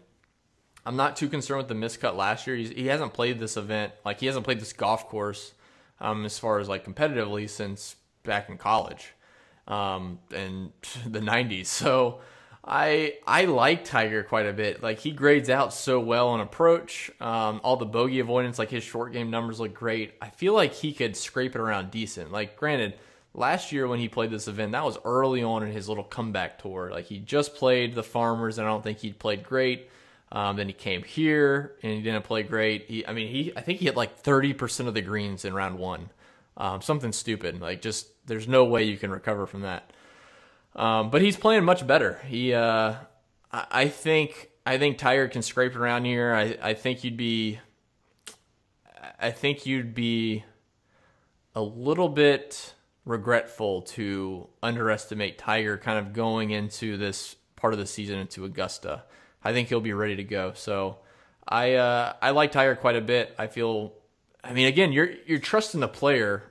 I'm not too concerned with the miscut last year. He hasn't played this event, like he hasn't played this golf course as far as like competitively since back in college and the 90s. So I like Tiger quite a bit. Like, he grades out so well on approach. All the bogey avoidance, like his short game numbers look great. I feel like he could scrape it around decent. Like, granted, last year when he played this event, that was early on in his little comeback tour. Like, he just played the Farmers, and I don't think he'd played great. Then he came here, and he didn't play great. I think he hit like 30% of the greens in round one. Something stupid. Like, just there's no way you can recover from that. But he's playing much better. I think Tiger can scrape around here. I think you'd be a little bit regretful to underestimate Tiger kind of going into this part of the season into Augusta. I think he'll be ready to go. So I like Tiger quite a bit. Again, you're trusting the player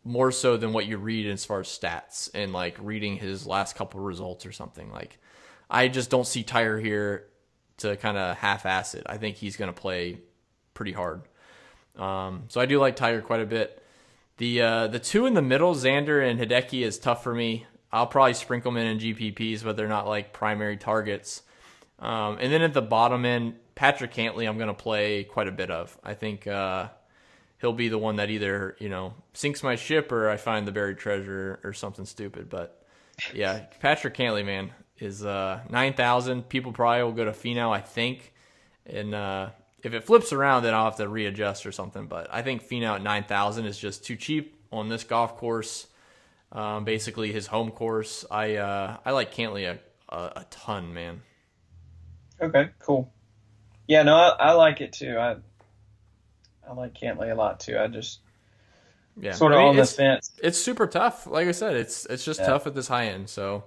more so than what you read as far as stats and like reading his last couple of results or something. Like, I just don't see Tiger here to kind of half-ass it. I think he's going to play pretty hard. So I do like Tiger quite a bit. The two in the middle, Xander and Hideki, is tough for me. I'll probably sprinkle them in GPPs, but they're not like primary targets. And then at the bottom end, Patrick Cantlay, I'm going to play quite a bit of. I think he'll be the one that either, sinks my ship or I find the buried treasure or something stupid. But yeah, Patrick Cantlay, man, is 9,000. People probably will go to Finau, I think. And if it flips around, then I'll have to readjust or something. But I think Finau at 9,000 is just too cheap on this golf course. Basically his home course. I like Cantlay a ton, man. Okay, cool. Yeah, no, I like it too. I like Cantlay a lot too. I just sort of on the fence. It's super tough. Like I said, it's just tough at this high end. So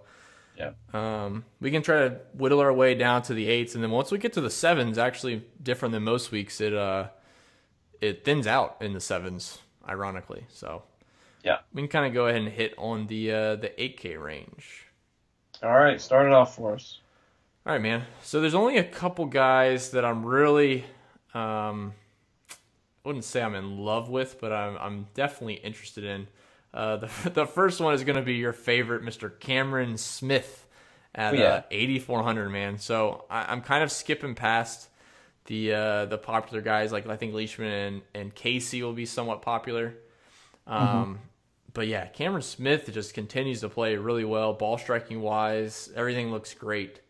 we can try to whittle our way down to the 8s, and then once we get to the 7s, actually different than most weeks, it thins out in the 7s, ironically. So we can kind of go ahead and hit on the 8K range. All right, start it off for us. All right, man. So there's only a couple guys that I'm really, I wouldn't say I'm in love with, but I'm definitely interested in. The first one is going to be your favorite, Mr. Cameron Smith at 8,400, man. So I'm kind of skipping past the popular guys. Like, I think Leishman and Casey will be somewhat popular. But yeah, Cameron Smith just continues to play really well, ball striking wise. Everything looks great.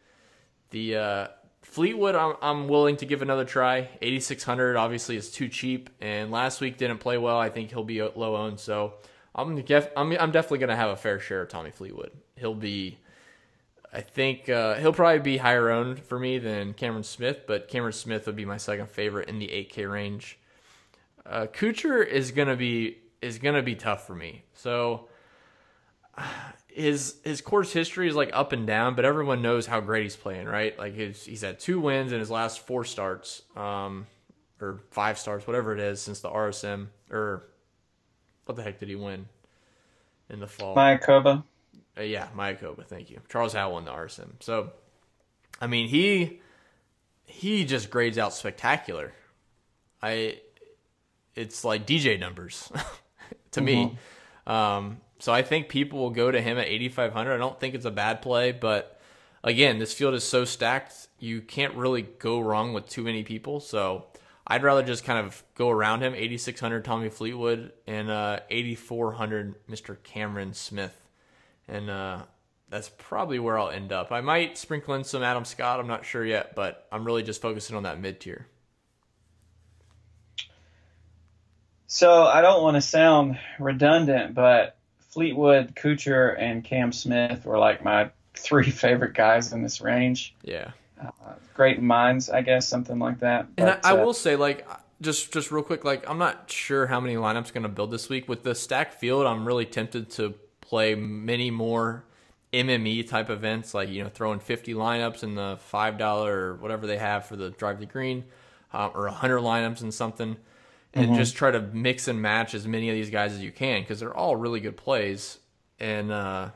The Fleetwood, I'm willing to give another try. 8,600 obviously is too cheap, and last week didn't play well. I think he'll be low owned, so I'm definitely going to have a fair share of Tommy Fleetwood. He'll probably be higher owned for me than Cameron Smith, but Cameron Smith would be my second favorite in the 8K range. Kuchar is gonna be tough for me. So his course history is like up and down, but everyone knows how great he's playing, right? Like he's had 2 wins in his last 4 starts, or 5 starts, whatever it is, since the RSM. Or what the heck did he win in the fall? Mayakoba. Yeah, Mayakoba. Thank you. Charles Howell won the RSM. So, I mean, he just grades out spectacular. It's like DJ numbers to me. So I think people will go to him at 8,500. I don't think it's a bad play, but again, this field is so stacked, you can't really go wrong with too many people. So I'd rather just kind of go around him. 8,600 Tommy Fleetwood and 8,400 Mr. Cameron Smith. And that's probably where I'll end up. I might sprinkle in some Adam Scott. I'm not sure yet, but I'm really just focusing on that mid-tier. So I don't want to sound redundant, but Fleetwood, Kuchar, and Cam Smith were like my 3 favorite guys in this range. Yeah. Great minds, I guess, something like that. But, and I will say, like, just real quick, like, I'm not sure how many lineups going to build this week. With the stacked field, I'm really tempted to play many more MME type events, like, throwing 50 lineups in the $5 or whatever they have for the Drive the Green, or 100 lineups in something. And just try to mix and match as many of these guys as you can, because they're all really good plays. And that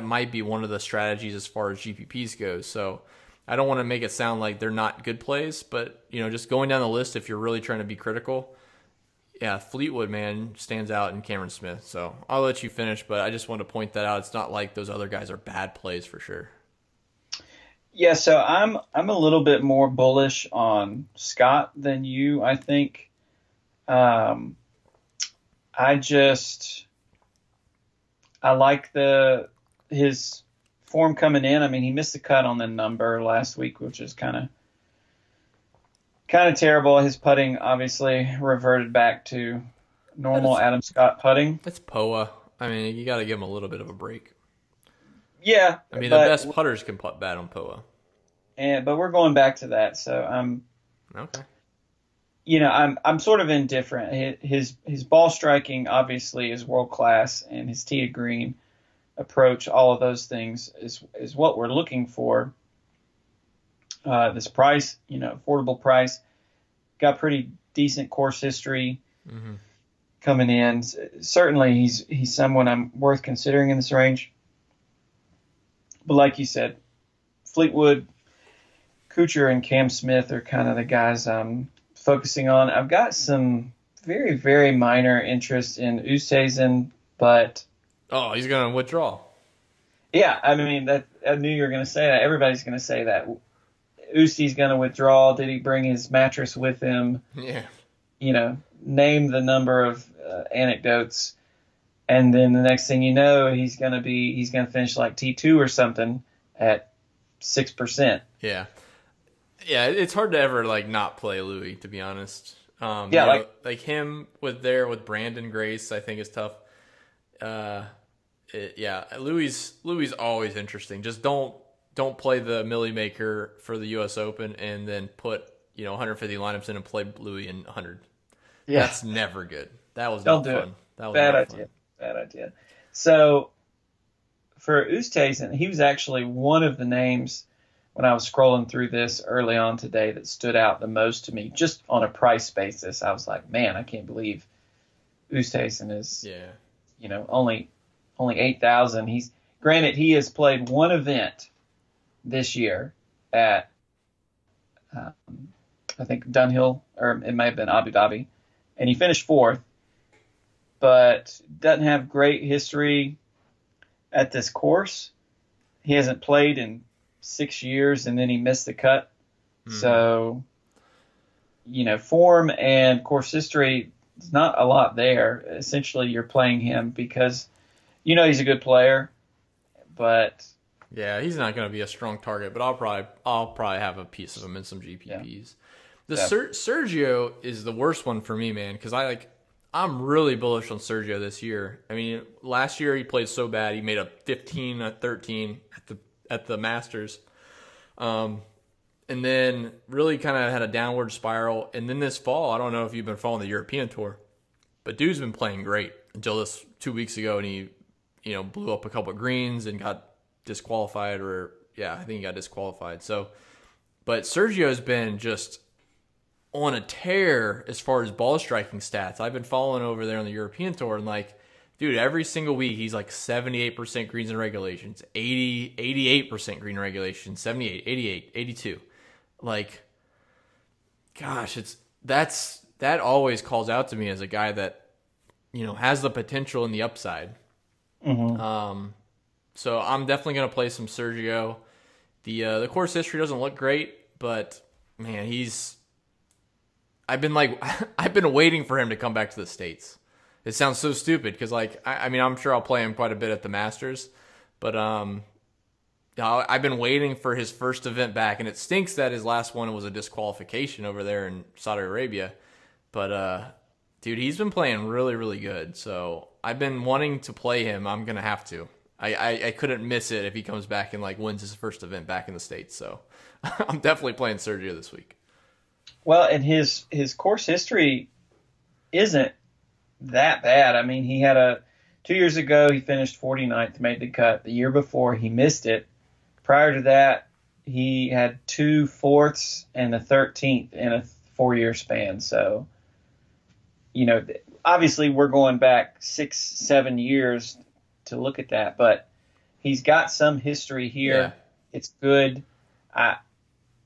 might be one of the strategies as far as GPPs goes. So I don't want to make it sound like they're not good plays, but just going down the list, if you're really trying to be critical, yeah, Fleetwood, man, stands out in Cameron Smith. So I'll let you finish, but I just want to point that out. It's not like those other guys are bad plays for sure. Yeah, so I'm a little bit more bullish on Scott than you, I think. I like his form coming in. I mean, he missed the cut on the number last week, which is kind of terrible. His putting obviously reverted back to normal Adam Scott putting. It's POA. I mean, you got to give him a little bit of a break. Yeah, I mean, the best putters can putt bad on POA. But we're going back to that, so okay. I'm sort of indifferent. His ball striking obviously is world class, and his tee to green approach, all of those things is what we're looking for. This price, affordable price, got pretty decent course history coming in. Certainly, he's someone I'm worth considering in this range. But like you said, Fleetwood, Kuchar, and Cam Smith are kind of the guys I'm focusing on. I've got some very, very minor interest in Oosthuizen, but... Oh, he's going to withdraw. Yeah, I mean, I knew you were going to say that. Everybody's going to say that. Oostie's going to withdraw. Did he bring his mattress with him? Yeah. Name the number of anecdotes. And then the next thing you know, he's going to finish like T2 or something at 6%. Yeah. Yeah, it's hard to ever not play Louis, to be honest. Like him with Brandon Grace, I think is tough. Louis always interesting. Just don't play the Millie Maker for the U.S. Open and then put 150 lineups in and play Louis in 100. Yeah, that's never good. That was not fun. That was bad idea. Bad idea. So for Oosthuizen, he was actually one of the names when I was scrolling through this early on today that stood out the most to me, just on a price basis. I was like, man, I can't believe Oosthuizen is, only 8,000. He has played one event this year at, I think Dunhill, or it may have been Abu Dhabi, and he finished 4th, but doesn't have great history at this course. He hasn't played in 6 years, and then he missed the cut. So, form and course history there's not a lot there. Essentially, you're playing him because you know he's a good player, but yeah, he's not going to be a strong target. But I'll probably have a piece of him in some GPPs. Yeah. Sergio is the worst one for me, man, because I'm really bullish on Sergio this year. I mean, last year he played so bad. He made a 15-13 at the Masters. And then really kind of had a downward spiral. And then this fall, I don't know if you've been following the European Tour, but dude's been playing great until this 2 weeks ago, and he, blew up a couple of greens and got disqualified, I think he got disqualified. So, but Sergio's been just on a tear as far as ball striking stats. I've been following over there on the European Tour, and dude, every single week he's 78% greens in regulations, 88% green regulations, 78, 88, 82. Gosh, that always calls out to me as a guy that, has the potential and the upside. Mm-hmm. So I'm definitely going to play some Sergio. The course history doesn't look great, but man, I've been waiting for him to come back to the States. It sounds so stupid because I'm sure I'll play him quite a bit at the Masters, but I've been waiting for his first event back, and it stinks that his last one was a disqualification over there in Saudi Arabia. But dude, he's been playing really, really good. So I've been wanting to play him. I'm gonna have to. I couldn't miss it if he comes back and wins his first event back in the States. So I'm definitely playing Sergio this week. Well, and his course history isn't that bad. I mean, he had 2 years ago, he finished 49th, made the cut. The year before, he missed it. Prior to that, he had 2 fourths and a 13th in a 4-year span. So, obviously we're going back 6-7 years to look at that, but he's got some history here. Yeah. It's good.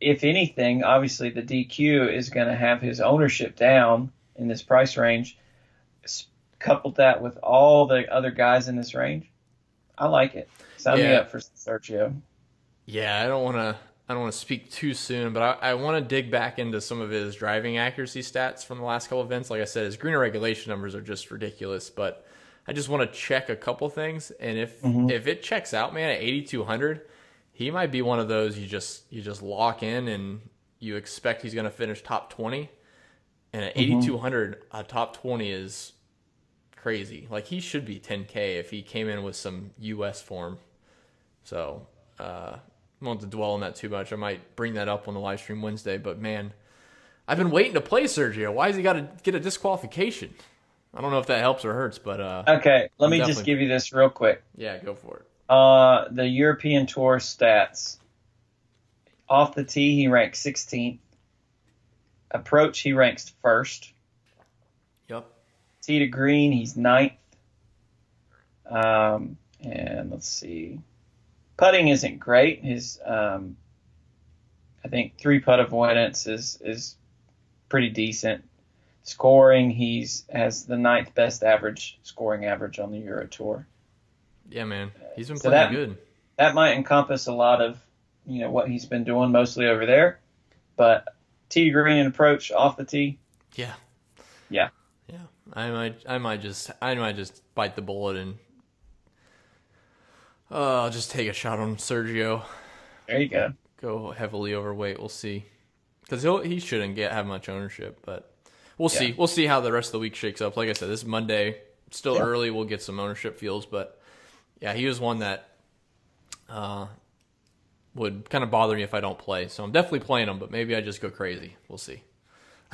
If anything, obviously the DQ is going to have his ownership down in this price range. Coupled that with all the other guys in this range, I like it. Sign me up for Sergio. Yeah, I don't want to speak too soon, but I want to dig back into some of his driving accuracy stats from the last couple of events. Like I said, his green regulation numbers are just ridiculous, but I just want to check a couple things, and if it checks out, man, at 8,200, he might be one of those you just lock in and you expect he's going to finish top 20, and at 8,200, a top 20 is crazy. He should be 10K if he came in with some US form. So I won't have to dwell on that too much. I might bring that up on the live stream Wednesday, but man, I've been waiting to play Sergio. Why has he got to get a disqualification? I don't know if that helps or hurts, but okay, let me just give you this real quick. Yeah, go for it. The European Tour stats. Off the tee, he ranks 16th. Approach, he ranks first. Yep. Tee to green, he's 9th. And let's see. Putting isn't great. His, I think 3-putt avoidance is pretty decent. Scoring, has the 9th best scoring average on the Euro Tour. Yeah, man. He's been playing good. That might encompass a lot of, what he's been doing mostly over there. But tee to green and approach off the tee. Yeah. Yeah. Yeah. I might just bite the bullet and I'll just take a shot on Sergio. There you go. Go heavily overweight. We'll see. Because he shouldn't have much ownership, but we'll see. We'll see how the rest of the week shakes up. Like I said, this is Monday. Still early. We'll get some ownership feels, but yeah, he was one that would kind of bother me if I don't play. So I'm definitely playing him, but maybe I just go crazy. We'll see.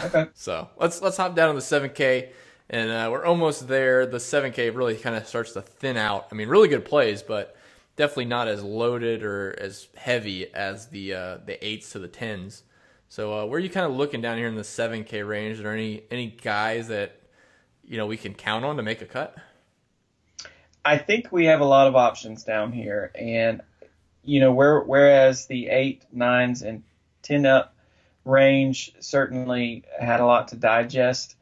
Okay. So let's hop down to the 7K, and we're almost there. The 7K really kind of starts to thin out. I mean, really good plays, but definitely not as loaded or as heavy as the 8s to the 10s. So where are you kind of looking down here in the 7K range? Are there any guys that we can count on to make a cut? I think we have a lot of options down here, and whereas the 8, 9s, and 10 up range certainly had a lot to digest.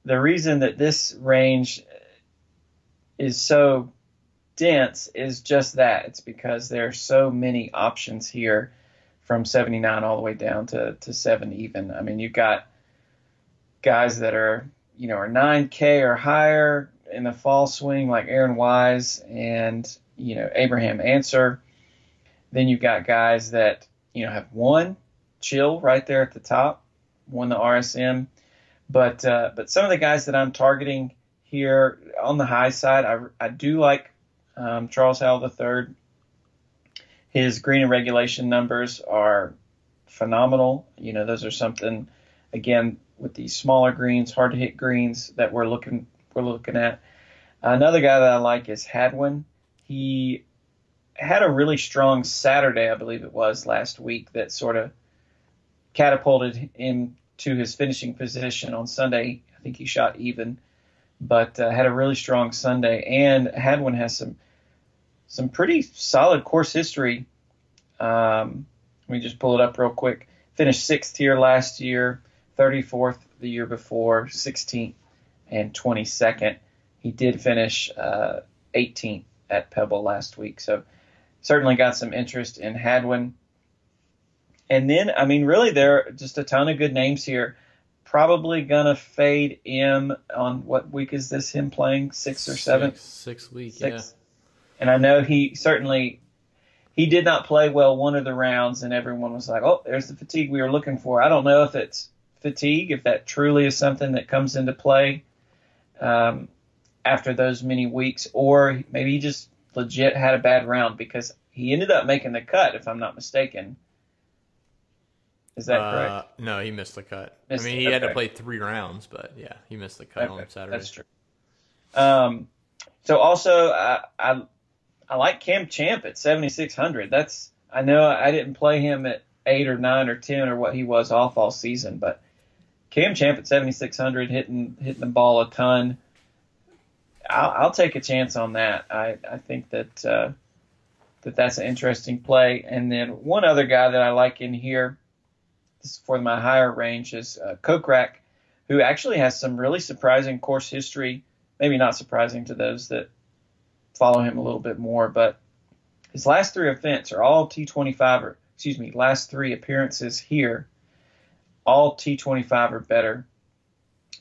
The reason that this range is so dense is just that. It's because there are so many options here from 79 all the way down to 7 even. I mean, you've got guys that are, are 9K or higher in the fall swing, like Aaron Wise and, Abraham Answer. Then you've got guys that, have won, Chill right there at the top, won the RSM. But some of the guys that I'm targeting here on the high side, I do like Charles Howell III. His green and regulation numbers are phenomenal. Those are something, again, with these smaller greens, hard to hit greens that we're looking at. Another guy that I like is Hadwin. He had a really strong Saturday, I believe it was, last week that sort of catapulted him to his finishing position on Sunday. I think he shot even, but had a really strong Sunday. And Hadwin has some pretty solid course history. Let me just pull it up real quick. Finished 6th here last year, 34th the year before, 16th and 22nd. He did finish 18th at Pebble last week. So certainly got some interest in Hadwin. And then, really there are just a ton of good names here. Probably going to fade him on what week is this, him playing? 6th or 7th? Sixth week, Sixth. Yeah. And I know he did not play well one of the rounds, and everyone was like, oh, there's the fatigue we were looking for. I don't know if it's fatigue, if that truly is something that comes into play after those many weeks, or maybe he just legit had a bad round because he ended up making the cut, if I'm not mistaken. Is that correct? No, he missed the cut. He had to play 3 rounds, but yeah, he missed the cut on Saturday. That's true. So also, I like Cam Champ at 7,600. I know I didn't play him at 8 or 9 or 10 or what he was off all season, but Cam Champ at 7,600, hitting the ball a ton. I'll take a chance on that. I think that's an interesting play. And then one other guy that I like in here, this is for my higher range, is Kokrak, who actually has some really surprising course history. Maybe not surprising to those that follow him a little bit more, but his last 3 events are all T25, last 3 appearances here, all T25 or better.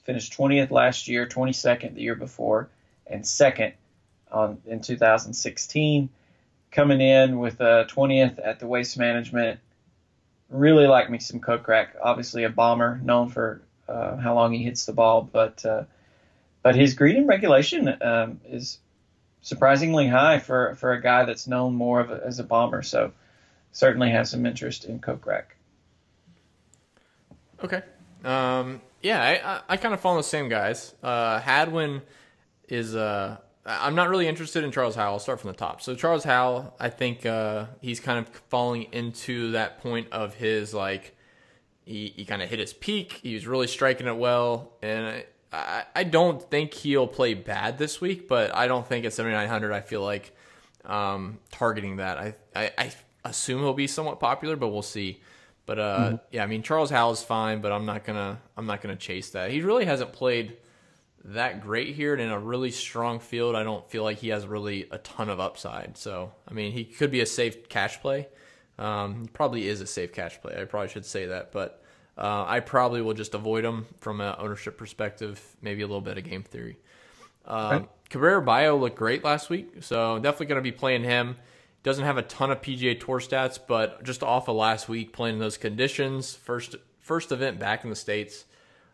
Finished 20th last year, 22nd the year before, and 2nd in 2016. Coming in with 20th at the Waste Management. Really like me some Kokrak. Obviously a bomber, known for how long he hits the ball, but his green and regulation is surprisingly high for a guy that's known more as a bomber. So certainly have some interest in Kokrak. Okay. I kind of follow the same guys. Hadwin is I'm not really interested in Charles Howell. I'll start from the top. So Charles Howell, I think he's kind of falling into that point of his, like, he kind of hit his peak. He was really striking it well. And I don't think he'll play bad this week, but I don't think at 7,900 I feel like targeting that. I assume he'll be somewhat popular, but we'll see. But Charles Howell's fine, but I'm not gonna chase that. He really hasn't played that great here, and in a really strong field, I don't feel like he has really a ton of upside. So, he could be a safe cash play. He probably is a safe cash play. I probably should say that, but I probably will just avoid him from an ownership perspective, maybe a little bit of game theory. Cabrera Bio looked great last week, so definitely going to be playing him. Doesn't have a ton of PGA Tour stats, but just off of last week, playing in those conditions, first event back in the States,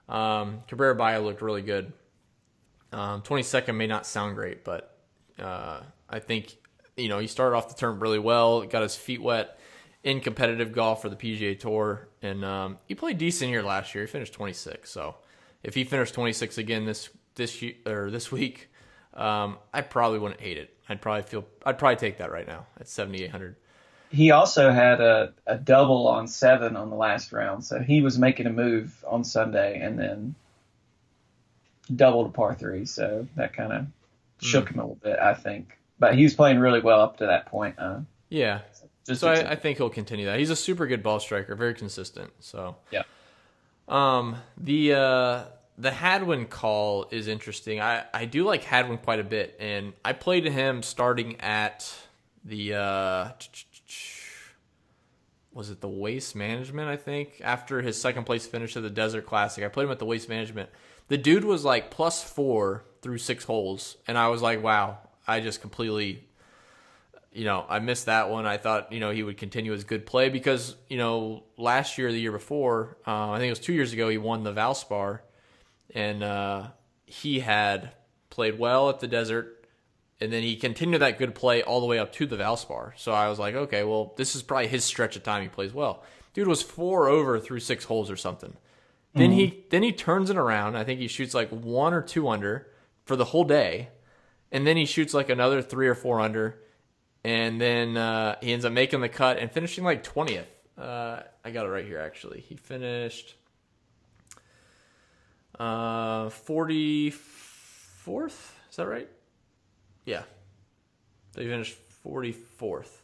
Cabrera Bio looked really good. 22nd may not sound great, but I think, he started off the term really well, got his feet wet in competitive golf for the PGA Tour, and he played decent here last year. He finished 26, so if he finished 26 again this week, I probably wouldn't hate it. I'd probably take that right now at 7,800. He also had a double on 7 on the last round, so he was making a move on Sunday and then doubled a par 3, so that kind of shook him a little bit, I think. But he was playing really well up to that point. So I think he'll continue that. He's a super good ball striker, very consistent. So yeah. The Hadwin call is interesting. I do like Hadwin quite a bit, and I played him starting at the was it the Waste Management, I think, after his second place finish of the Desert Classic. I played him at the Waste Management. The dude was like +4 through 6 holes, and I was like, wow, I just completely, I missed that one. I thought, he would continue his good play because, last year, the year before, I think it was 2 years ago, he won the Valspar, and he had played well at the Desert, and then he continued that good play all the way up to the Valspar. So I was like, okay, well, this is probably his stretch of time he plays well. Dude was 4 over through 6 holes or something. Then he turns it around. I think he shoots like 1 or 2 under for the whole day, and then he shoots like another 3 or 4 under, and then he ends up making the cut and finishing like 20th. I got it right here actually. He finished 44th. Is that right? Yeah. So he finished 44th,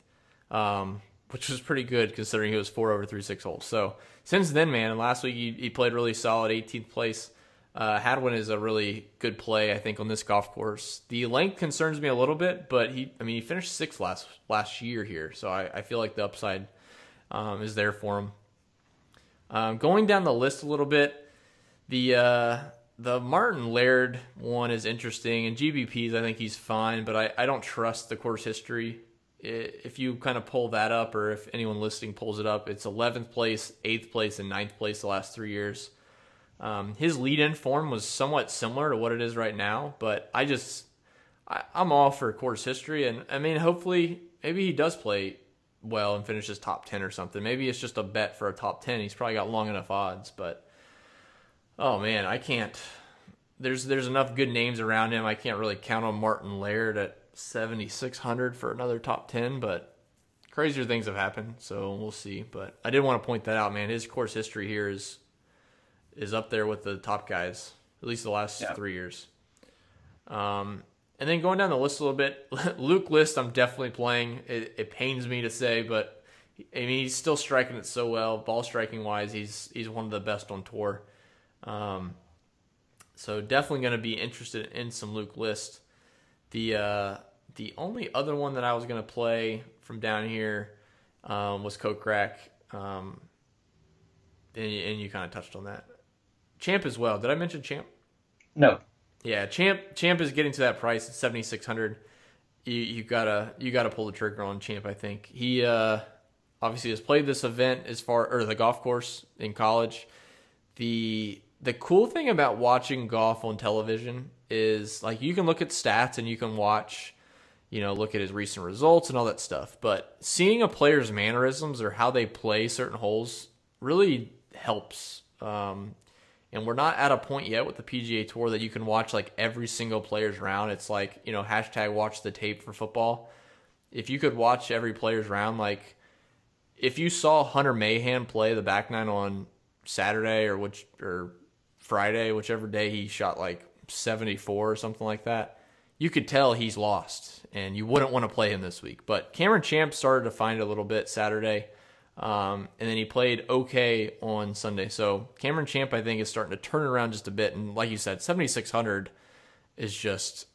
which was pretty good considering he was 4 over through 6 holes. So since then, man, and last week he played really solid, 18th place. Hadwin is a really good play, I think, on this golf course. The length concerns me a little bit, but he finished 6th last year here, so I feel like the upside is there for him. Going down the list a little bit, the Martin Laird one is interesting, and GBPs, I think he's fine, but I don't trust the course history. If you kind of pull that up, or if anyone listening pulls it up, it's 11th place, 8th place, and 9th place the last 3 years. His lead-in form was somewhat similar to what it is right now, but I'm all for course history, and I mean, hopefully, maybe he does play well and finishes top 10 or something. Maybe it's just a bet for a top 10. He's probably got long enough odds, but oh man, I can't. There's enough good names around him. I can't really count on Martin Laird at 7,600 for another top 10, but crazier things have happened, so we'll see. But I did want to point that out, man. His course history here is up there with the top guys, at least the last 3 years. And then going down the list a little bit, Luke List, I'm definitely playing. It pains me to say, but I mean, he's still striking it so well. Ball striking wise, he's one of the best on tour. So definitely going to be interested in some Luke List. The only other one that I was going to play from down here was Kokrak, and you kind of touched on that. Champ as well. Did I mention Champ? No. Yeah, Champ is getting to that price at 7,600. You gotta pull the trigger on Champ. I think he obviously has played this event or the golf course in college. The cool thing about watching golf on television is like you can look at stats and you can watch, look at his recent results and all that stuff. But seeing a player's mannerisms or how they play certain holes really helps. And we're not at a point yet with the PGA Tour that you can watch like every single player's round. It's like, hashtag watch the tape for football. If you could watch every player's round, like if you saw Hunter Mahan play the back nine on Saturday or Friday, whichever day he shot like 74 or something like that, you could tell he's lost and you wouldn't want to play him this week. But Cameron Champ started to find it a little bit Saturday. And then he played okay on Sunday. So Cameron Champ, I think, is starting to turn around just a bit. And like you said, 7,600 is just,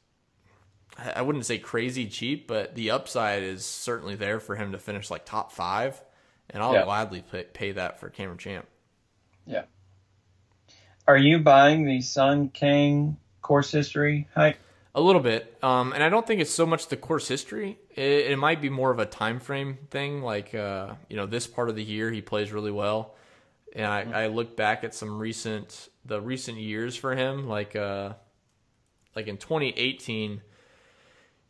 I wouldn't say crazy cheap, but the upside is certainly there for him to finish like top 5. And I'll gladly pay that for Cameron Champ. Yeah. Are you buying the Sun King course history hype? A little bit. And I don't think it's so much the course history. It might be more of a time frame thing. Like, this part of the year he plays really well. And I look back at the recent years for him. Like in 2018,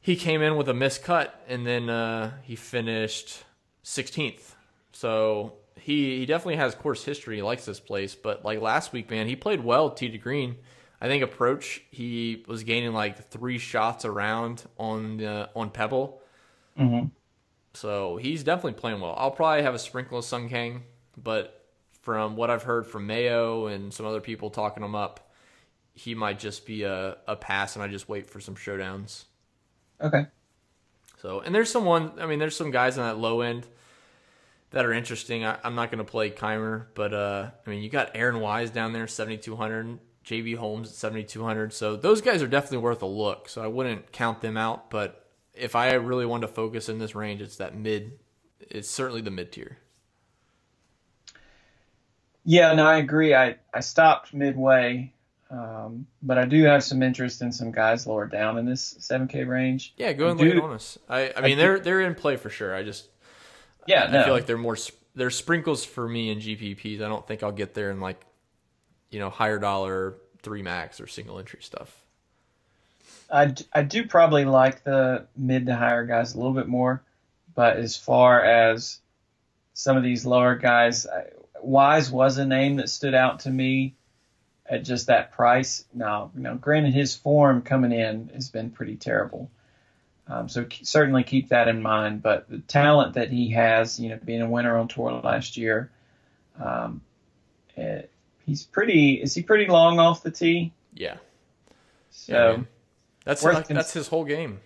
he came in with a missed cut and then he finished 16th. So he definitely has course history. He likes this place. But like last week, man, he played well tee to green. I think approach, he was gaining like 3 shots around on Pebble. Mm-hmm. So he's definitely playing well. I'll probably have a sprinkle of Sun Kang, but from what I've heard from Mayo and some other people talking him up, he might just be a pass, and I just wait for some showdowns. Okay. So, and there's some guys on that low end that are interesting. I'm not going to play Keimer, but you got Aaron Wise down there, 7,200. JB Holmes at 7,200. So those guys are definitely worth a look. So I wouldn't count them out. But if I really want to focus in this range, it's certainly the mid tier. Yeah, no, I agree. I stopped midway. But I do have some interest in some guys lower down in this 7K range. Yeah, go and lay it on us. I mean, they're in play for sure. I feel like they're sprinkles for me in GPPs. I don't think I'll get there in like, higher dollar 3 max or single entry stuff. I do probably like the mid to higher guys a little bit more, but as far as some of these lower guys, Wise was a name that stood out to me at just that price. Now, granted, his form coming in has been pretty terrible. So certainly keep that in mind. But the talent that he has, being a winner on tour last year, is he pretty long off the tee? Yeah. So that's his whole game.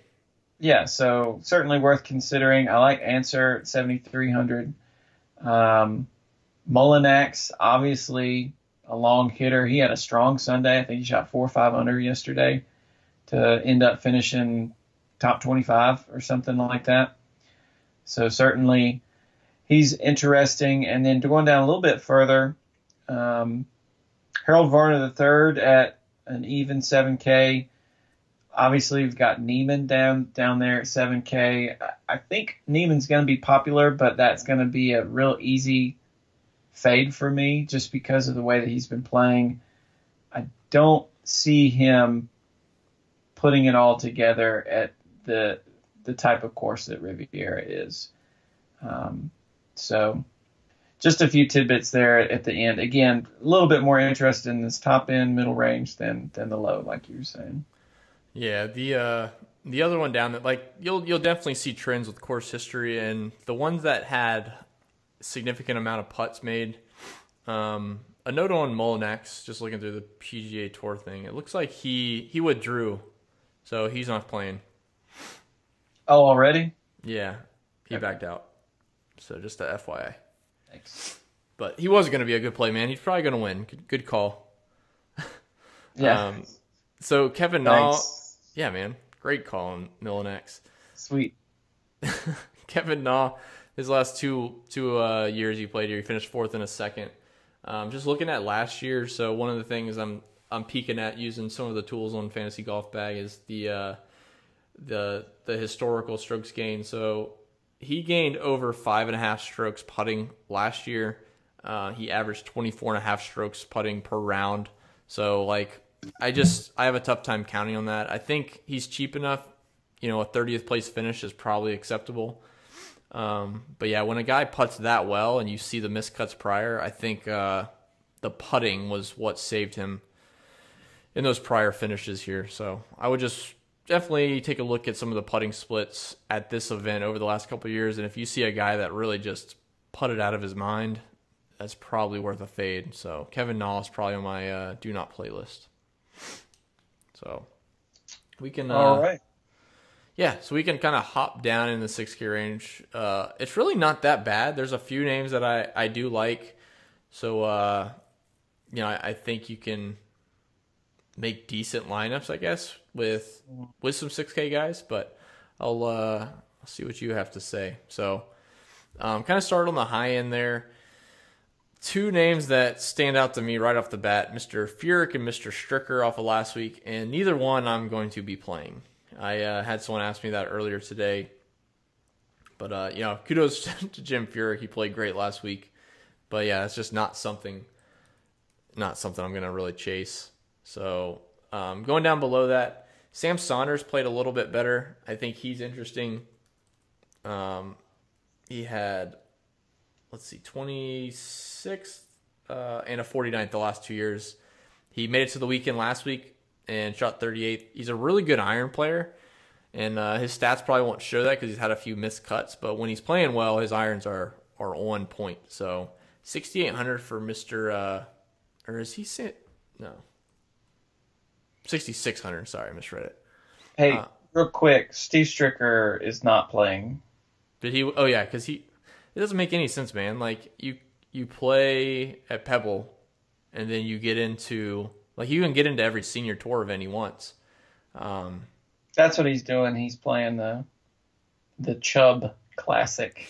Yeah, so certainly worth considering. I like Answer at 7,300. Mullinax, obviously a long hitter. He had a strong Sunday. I think he shot 4 or 5 under yesterday to end up finishing top 25 or something like that. So certainly he's interesting. And then going down a little bit further, Harold Varner III at an even 7K. Obviously, we've got Neiman down there at 7K. I think Neiman's going to be popular, but that's going to be a real easy fade for me just because of the way that he's been playing. I don't see him putting it all together at the type of course that Riviera is. So just a few tidbits there at the end. Again, a little bit more interested in this top end, middle range than the low, like you were saying. Yeah, the other one down that like you'll definitely see trends with course history, and the ones that had significant amount of putts made. A note on Mullinax, just looking through the PGA Tour thing, it looks like he withdrew, so he's not playing. Oh, already? Yeah, he backed out. So just a FYI. Thanks. But he was going to be a good play, man. He's probably going to win. Good call. Yeah. So Kevin Na, yeah, man, great call on Mullinax. Sweet. Kevin Na, his last two years he played here, he finished 4th and a 2nd. Just looking at last year, so one of the things I'm peeking at using some of the tools on Fantasy Golf Bag is the historical strokes gained. So he gained over 5.5 strokes putting last year. He averaged 24.5 strokes putting per round. So like I have a tough time counting on that. I think he's cheap enough. A 30th place finish is probably acceptable. But yeah, when a guy putts that well and you see the miscuts prior, I think the putting was what saved him in those prior finishes here. So I would just definitely take a look at some of the putting splits at this event over the last couple of years. And if you see a guy that really just putted out of his mind, that's probably worth a fade. So Kevin Na is probably on my do not play list. So we can all right. Yeah, so we can kind of hop down in the 6K range. It's really not that bad. There's a few names that I do like. So I think you can make decent lineups, I guess, with some 6K guys, but I'll see what you have to say. So kind of start on the high end there. Two names that stand out to me right off the bat, Mr. Furyk and Mr. Stricker off of last week, and neither one I'm going to be playing. I had someone ask me that earlier today. But, kudos to Jim Furyk. He played great last week. But, yeah, it's just not something I'm going to really chase. So, going down below that, Sam Saunders played a little bit better. I think he's interesting. He had, 26th and a 49th the last 2 years. He made it to the weekend last week and shot 38th. He's a really good iron player, and his stats probably won't show that because he's had a few missed cuts. But when he's playing well, his irons are on point. So 6,800 for Mr. Or is he sit? No, 6,600. Sorry, I misread it. Hey, real quick, Steve Stricker is not playing. Did he? Oh yeah, because it doesn't make any sense, man. Like you play at Pebble, and then you get into. Like, you can get into every senior tour event he wants. That's what he's doing. He's playing the Chubb Classic.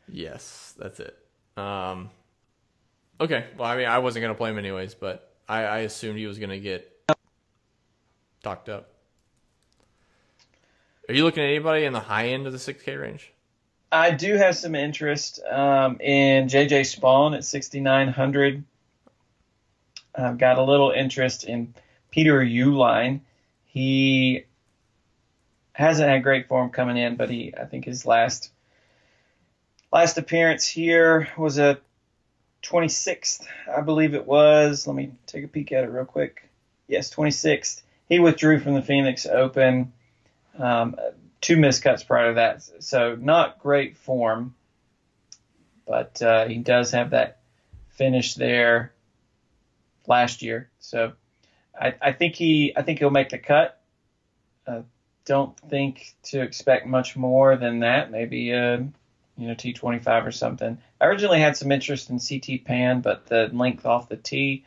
Yes, that's it. Okay. Well, I mean, I wasn't going to play him anyways, but I assumed he was going to get talked up. Are you looking at anybody in the high end of the 6K range? I do have some interest in JJ Spawn at 6,900. I've got a little interest in Peter Uihlein. He hasn't had great form coming in, but I think his last appearance here was a 26th, I believe it was. Let me take a peek at it real quick. Yes, 26th. He withdrew from the Phoenix Open. 2 miscuts prior to that, so not great form, but he does have that finish there last year. So I think he'll make the cut. Don't think to expect much more than that. Maybe T25 or something. I originally had some interest in CT Pan, but the length off the tee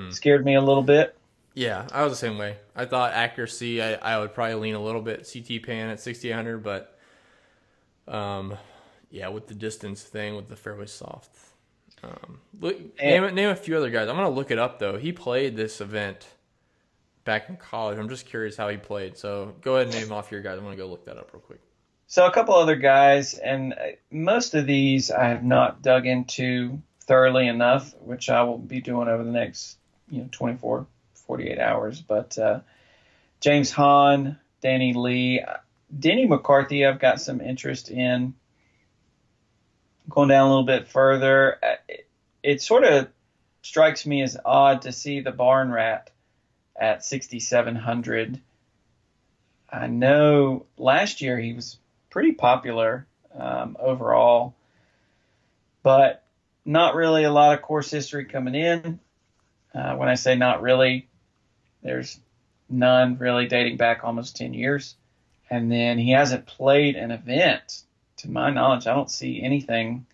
scared me a little bit. Yeah, I was the same way. I thought accuracy, I would probably lean a little bit CT Pan at 6,800, but with the distance thing, with the fairway soft. Name a few other guys. I'm going to look it up, though. He played this event back in college. I'm just curious how he played. So go ahead and name off your guys. I'm going to go look that up real quick. So a couple other guys, and most of these I have not dug into thoroughly enough, which I will be doing over the next 24, 48 hours. But James Hahn, Danny Lee, Denny McCarthy I've got some interest in. Going down a little bit further, it sort of strikes me as odd to see the Barn Rat at 6,700. I know last year he was pretty popular overall, but not really a lot of course history coming in. When I say not really, there's none really dating back almost 10 years. And then he hasn't played an event. To my knowledge, I don't see anything.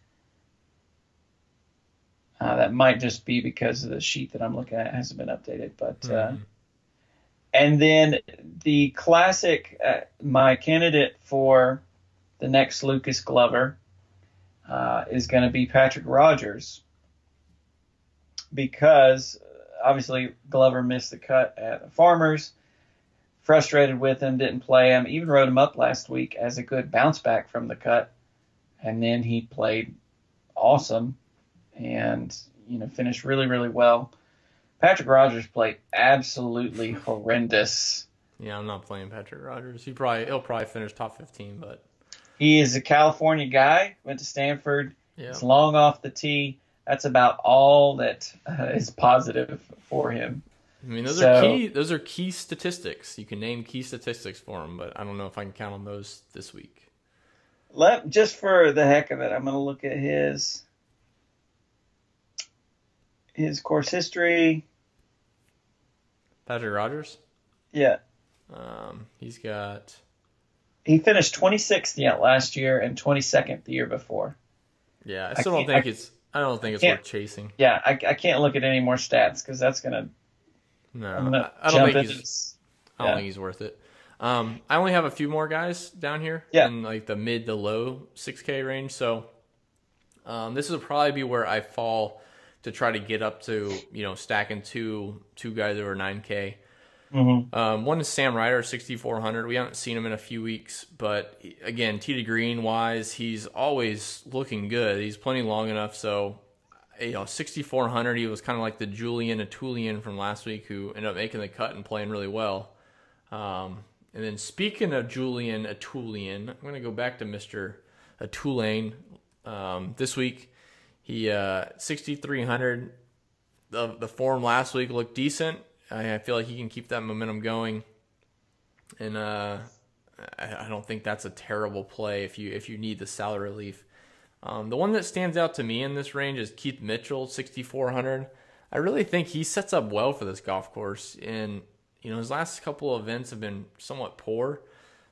That might just be because of the sheet that I'm looking at hasn't been updated. But and then the classic, my candidate for the next Lucas Glover is going to be Patrick Rogers, because obviously Glover missed the cut at Farmers. Frustrated with him, didn't play him, even wrote him up last week as a good bounce back from the cut. And then he played awesome and, finished really, really well. Patrick Rogers played absolutely horrendous. Yeah, I'm not playing Patrick Rogers. He'll probably finish top 15, but he is a California guy, went to Stanford. Yeah. It's long off the tee. That's about all that is positive for him. I mean, those are key statistics. You can name key statistics for him, but I don't know if I can count on those this week. Just for the heck of it, I'm going to look at his course history. Patrick Rogers? Yeah. He finished 26th last year and 22nd the year before. Yeah, I don't think it's worth chasing. Yeah, I can't look at any more stats because that's going to. No, I don't think he's worth it. I only have a few more guys down here in like the mid to low 6K range. So this will probably be where I fall to try to get up to, stacking two guys over 9K. Mm-hmm. One is Sam Ryder, 6,400. We haven't seen him in a few weeks, but again, tee to green wise, he's always looking good. He's playing long enough, so 6,400. He was kind of like the Julian Atulian from last week, who ended up making the cut and playing really well. And then speaking of Julian Atulian, I'm going to go back to Mr. Atulane. This week, he 6,300. The form last week looked decent. I feel like he can keep that momentum going, and I don't think that's a terrible play if you need the salary relief. The one that stands out to me in this range is Keith Mitchell, 6,400. I really think he sets up well for this golf course, and his last couple of events have been somewhat poor,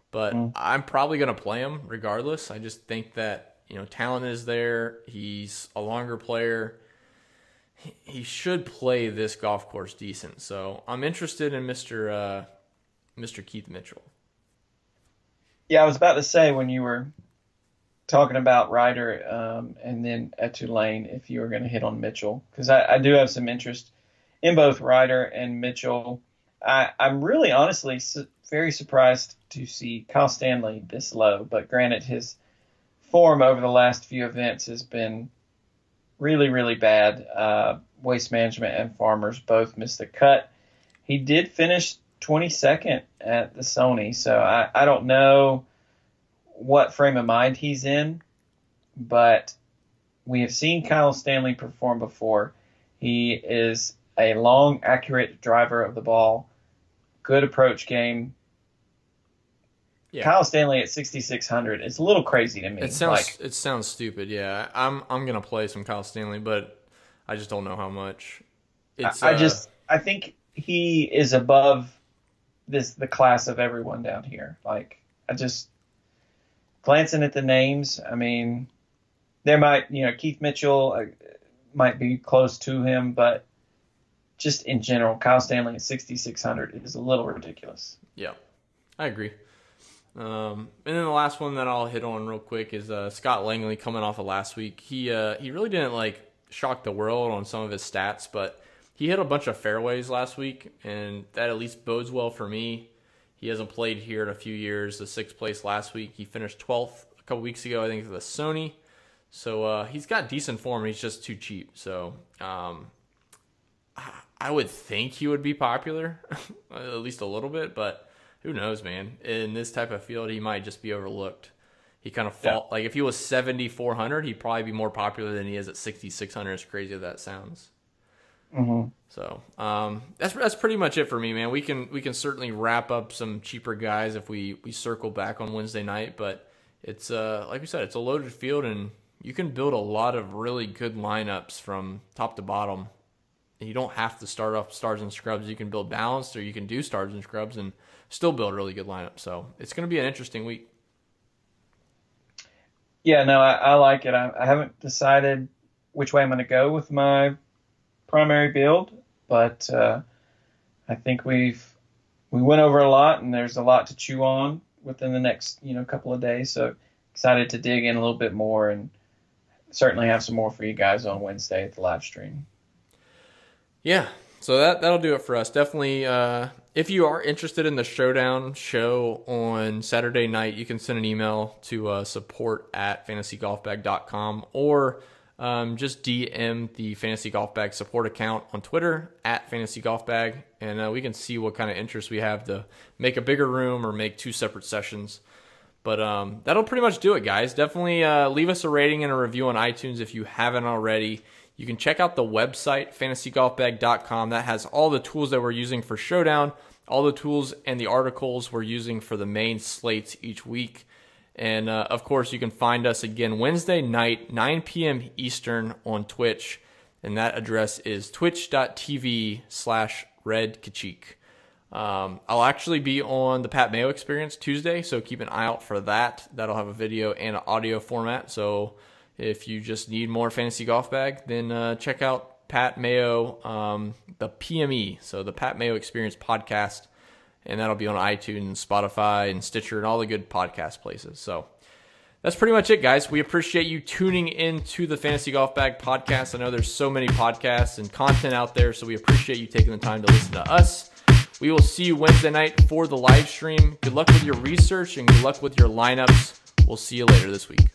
but I'm probably going to play him regardless. I just think that talent is there. He's a longer player. He should play this golf course decent. So I'm interested in Mr. Keith Mitchell. Yeah, I was about to say when you were talking about Ryder and then Atulane, if you were going to hit on Mitchell, because I do have some interest in both Ryder and Mitchell. I'm really honestly very surprised to see Kyle Stanley this low, but granted, his form over the last few events has been really, really bad. Waste Management and Farmers both missed the cut. He did finish 22nd at the Sony, so I don't know what frame of mind he's in, but we have seen Kyle Stanley perform before. He is a long, accurate driver of the ball, good approach game. Yeah. Kyle Stanley at 6,600 is a little crazy to me. It sounds stupid. Yeah, I'm gonna play some Kyle Stanley, but I just don't know how much. I think he is above the class of everyone down here. Like, I just glancing at the names. I mean, there might, Keith Mitchell might be close to him, but just in general, Kyle Stanley at 6,600 is a little ridiculous. Yeah, I agree. And then the last one that I'll hit on real quick is Scott Langley coming off of last week. He really didn't shock the world on some of his stats, but he hit a bunch of fairways last week, and that at least bodes well for me. He hasn't played here in a few years. The 6th place last week. He finished 12th a couple weeks ago, I think, for the Sony. So he's got decent form. He's just too cheap. So I would think he would be popular, at least a little bit, but who knows, man? In this type of field, he might just be overlooked. He kind of fall if he was 7,400, he'd probably be more popular than he is at 6,600. As crazy as that sounds. Mm-hmm. So that's pretty much it for me, man. We can certainly wrap up some cheaper guys if we circle back on Wednesday night, but it's like we said, it's a loaded field, and you can build a lot of really good lineups from top to bottom. And you don't have to start off stars and scrubs. You can build balanced, or you can do stars and scrubs and still build a really good lineup. So it's going to be an interesting week. Yeah, no, I like it. I haven't decided which way I'm going to go with my primary build, but I think we went over a lot, and there's a lot to chew on within the next couple of days. So excited to dig in a little bit more, and certainly have some more for you guys on Wednesday at the live stream. Yeah, so that'll do it for us. Definitely, if you are interested in the Showdown show on Saturday night, you can send an email to support@fantasygolfbag.com, or just DM the Fantasy Golf Bag support account on Twitter @fantasygolfbag, and we can see what kind of interest we have to make a bigger room or make 2 separate sessions. But that'll pretty much do it, guys. Definitely leave us a rating and a review on iTunes if you haven't already. You can check out the website, fantasygolfbag.com. That has all the tools that we're using for Showdown, all the tools and the articles we're using for the main slates each week. And, of course, you can find us again Wednesday night, 9 p.m. Eastern on Twitch. And that address is twitch.tv/redkachik. I'll actually be on the Pat Mayo Experience Tuesday, so keep an eye out for that. That'll have a video and an audio format. So if you just need more Fantasy Golf Bag, then check out Pat Mayo, the PME, so the Pat Mayo Experience podcast, and that'll be on iTunes, Spotify, and Stitcher, and all the good podcast places. So that's pretty much it, guys. We appreciate you tuning into the Fantasy Golf Bag podcast. I know there's so many podcasts and content out there, so we appreciate you taking the time to listen to us. We will see you Wednesday night for the live stream. Good luck with your research and good luck with your lineups. We'll see you later this week.